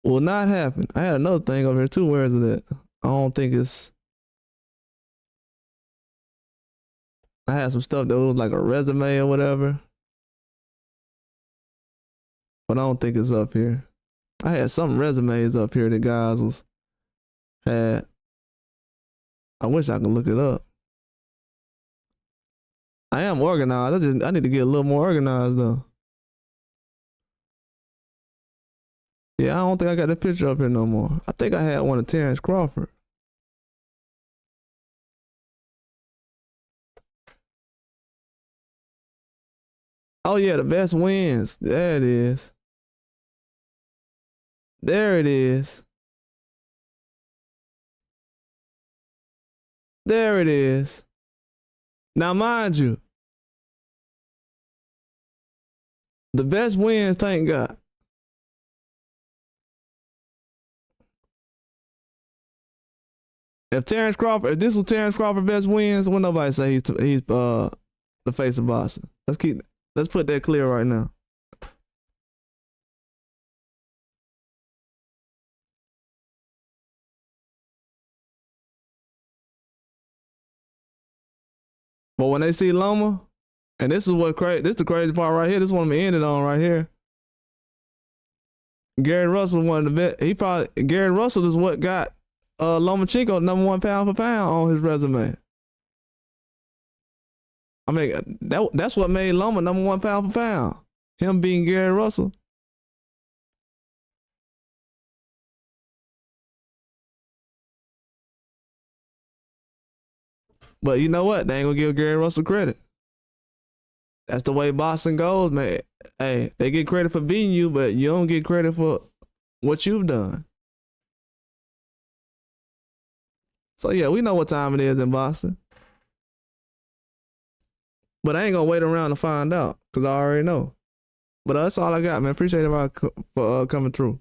Will not happen. I had another thing over here too. Where is it at? I don't think it's... I had some stuff that was like a resume or whatever. But I don't think it's up here. I had some resumes up here that guys had. I wish I could look it up. I am organized. I need to get a little more organized though. Yeah, I don't think I got the picture up here no more. I think I had one of Terence Crawford. Oh yeah, the best wins. There it is. There it is. There it is. Now, mind you, the best wins Tank got. If this was Terence Crawford best wins, wouldn't nobody say he's the face of boxing. Let's put that clear right now. But when they see Loma, and this is the crazy part right here. This is what I'm ending on right here. Gary Russell, one of the best. Gary Russell is what got Lomachenko #1 pound for pound on his resume. I mean, that's what made Loma #1 pound for pound. Him being Gary Russell. But you know what? They ain't gonna give Gary Russell credit. That's the way boxing goes, man. Hey, they get credit for beating you, but you don't get credit for what you've done. So yeah, we know what time it is in Boston. But I ain't gonna wait around to find out, because I already know. But that's all I got, man. Appreciate everybody for coming through.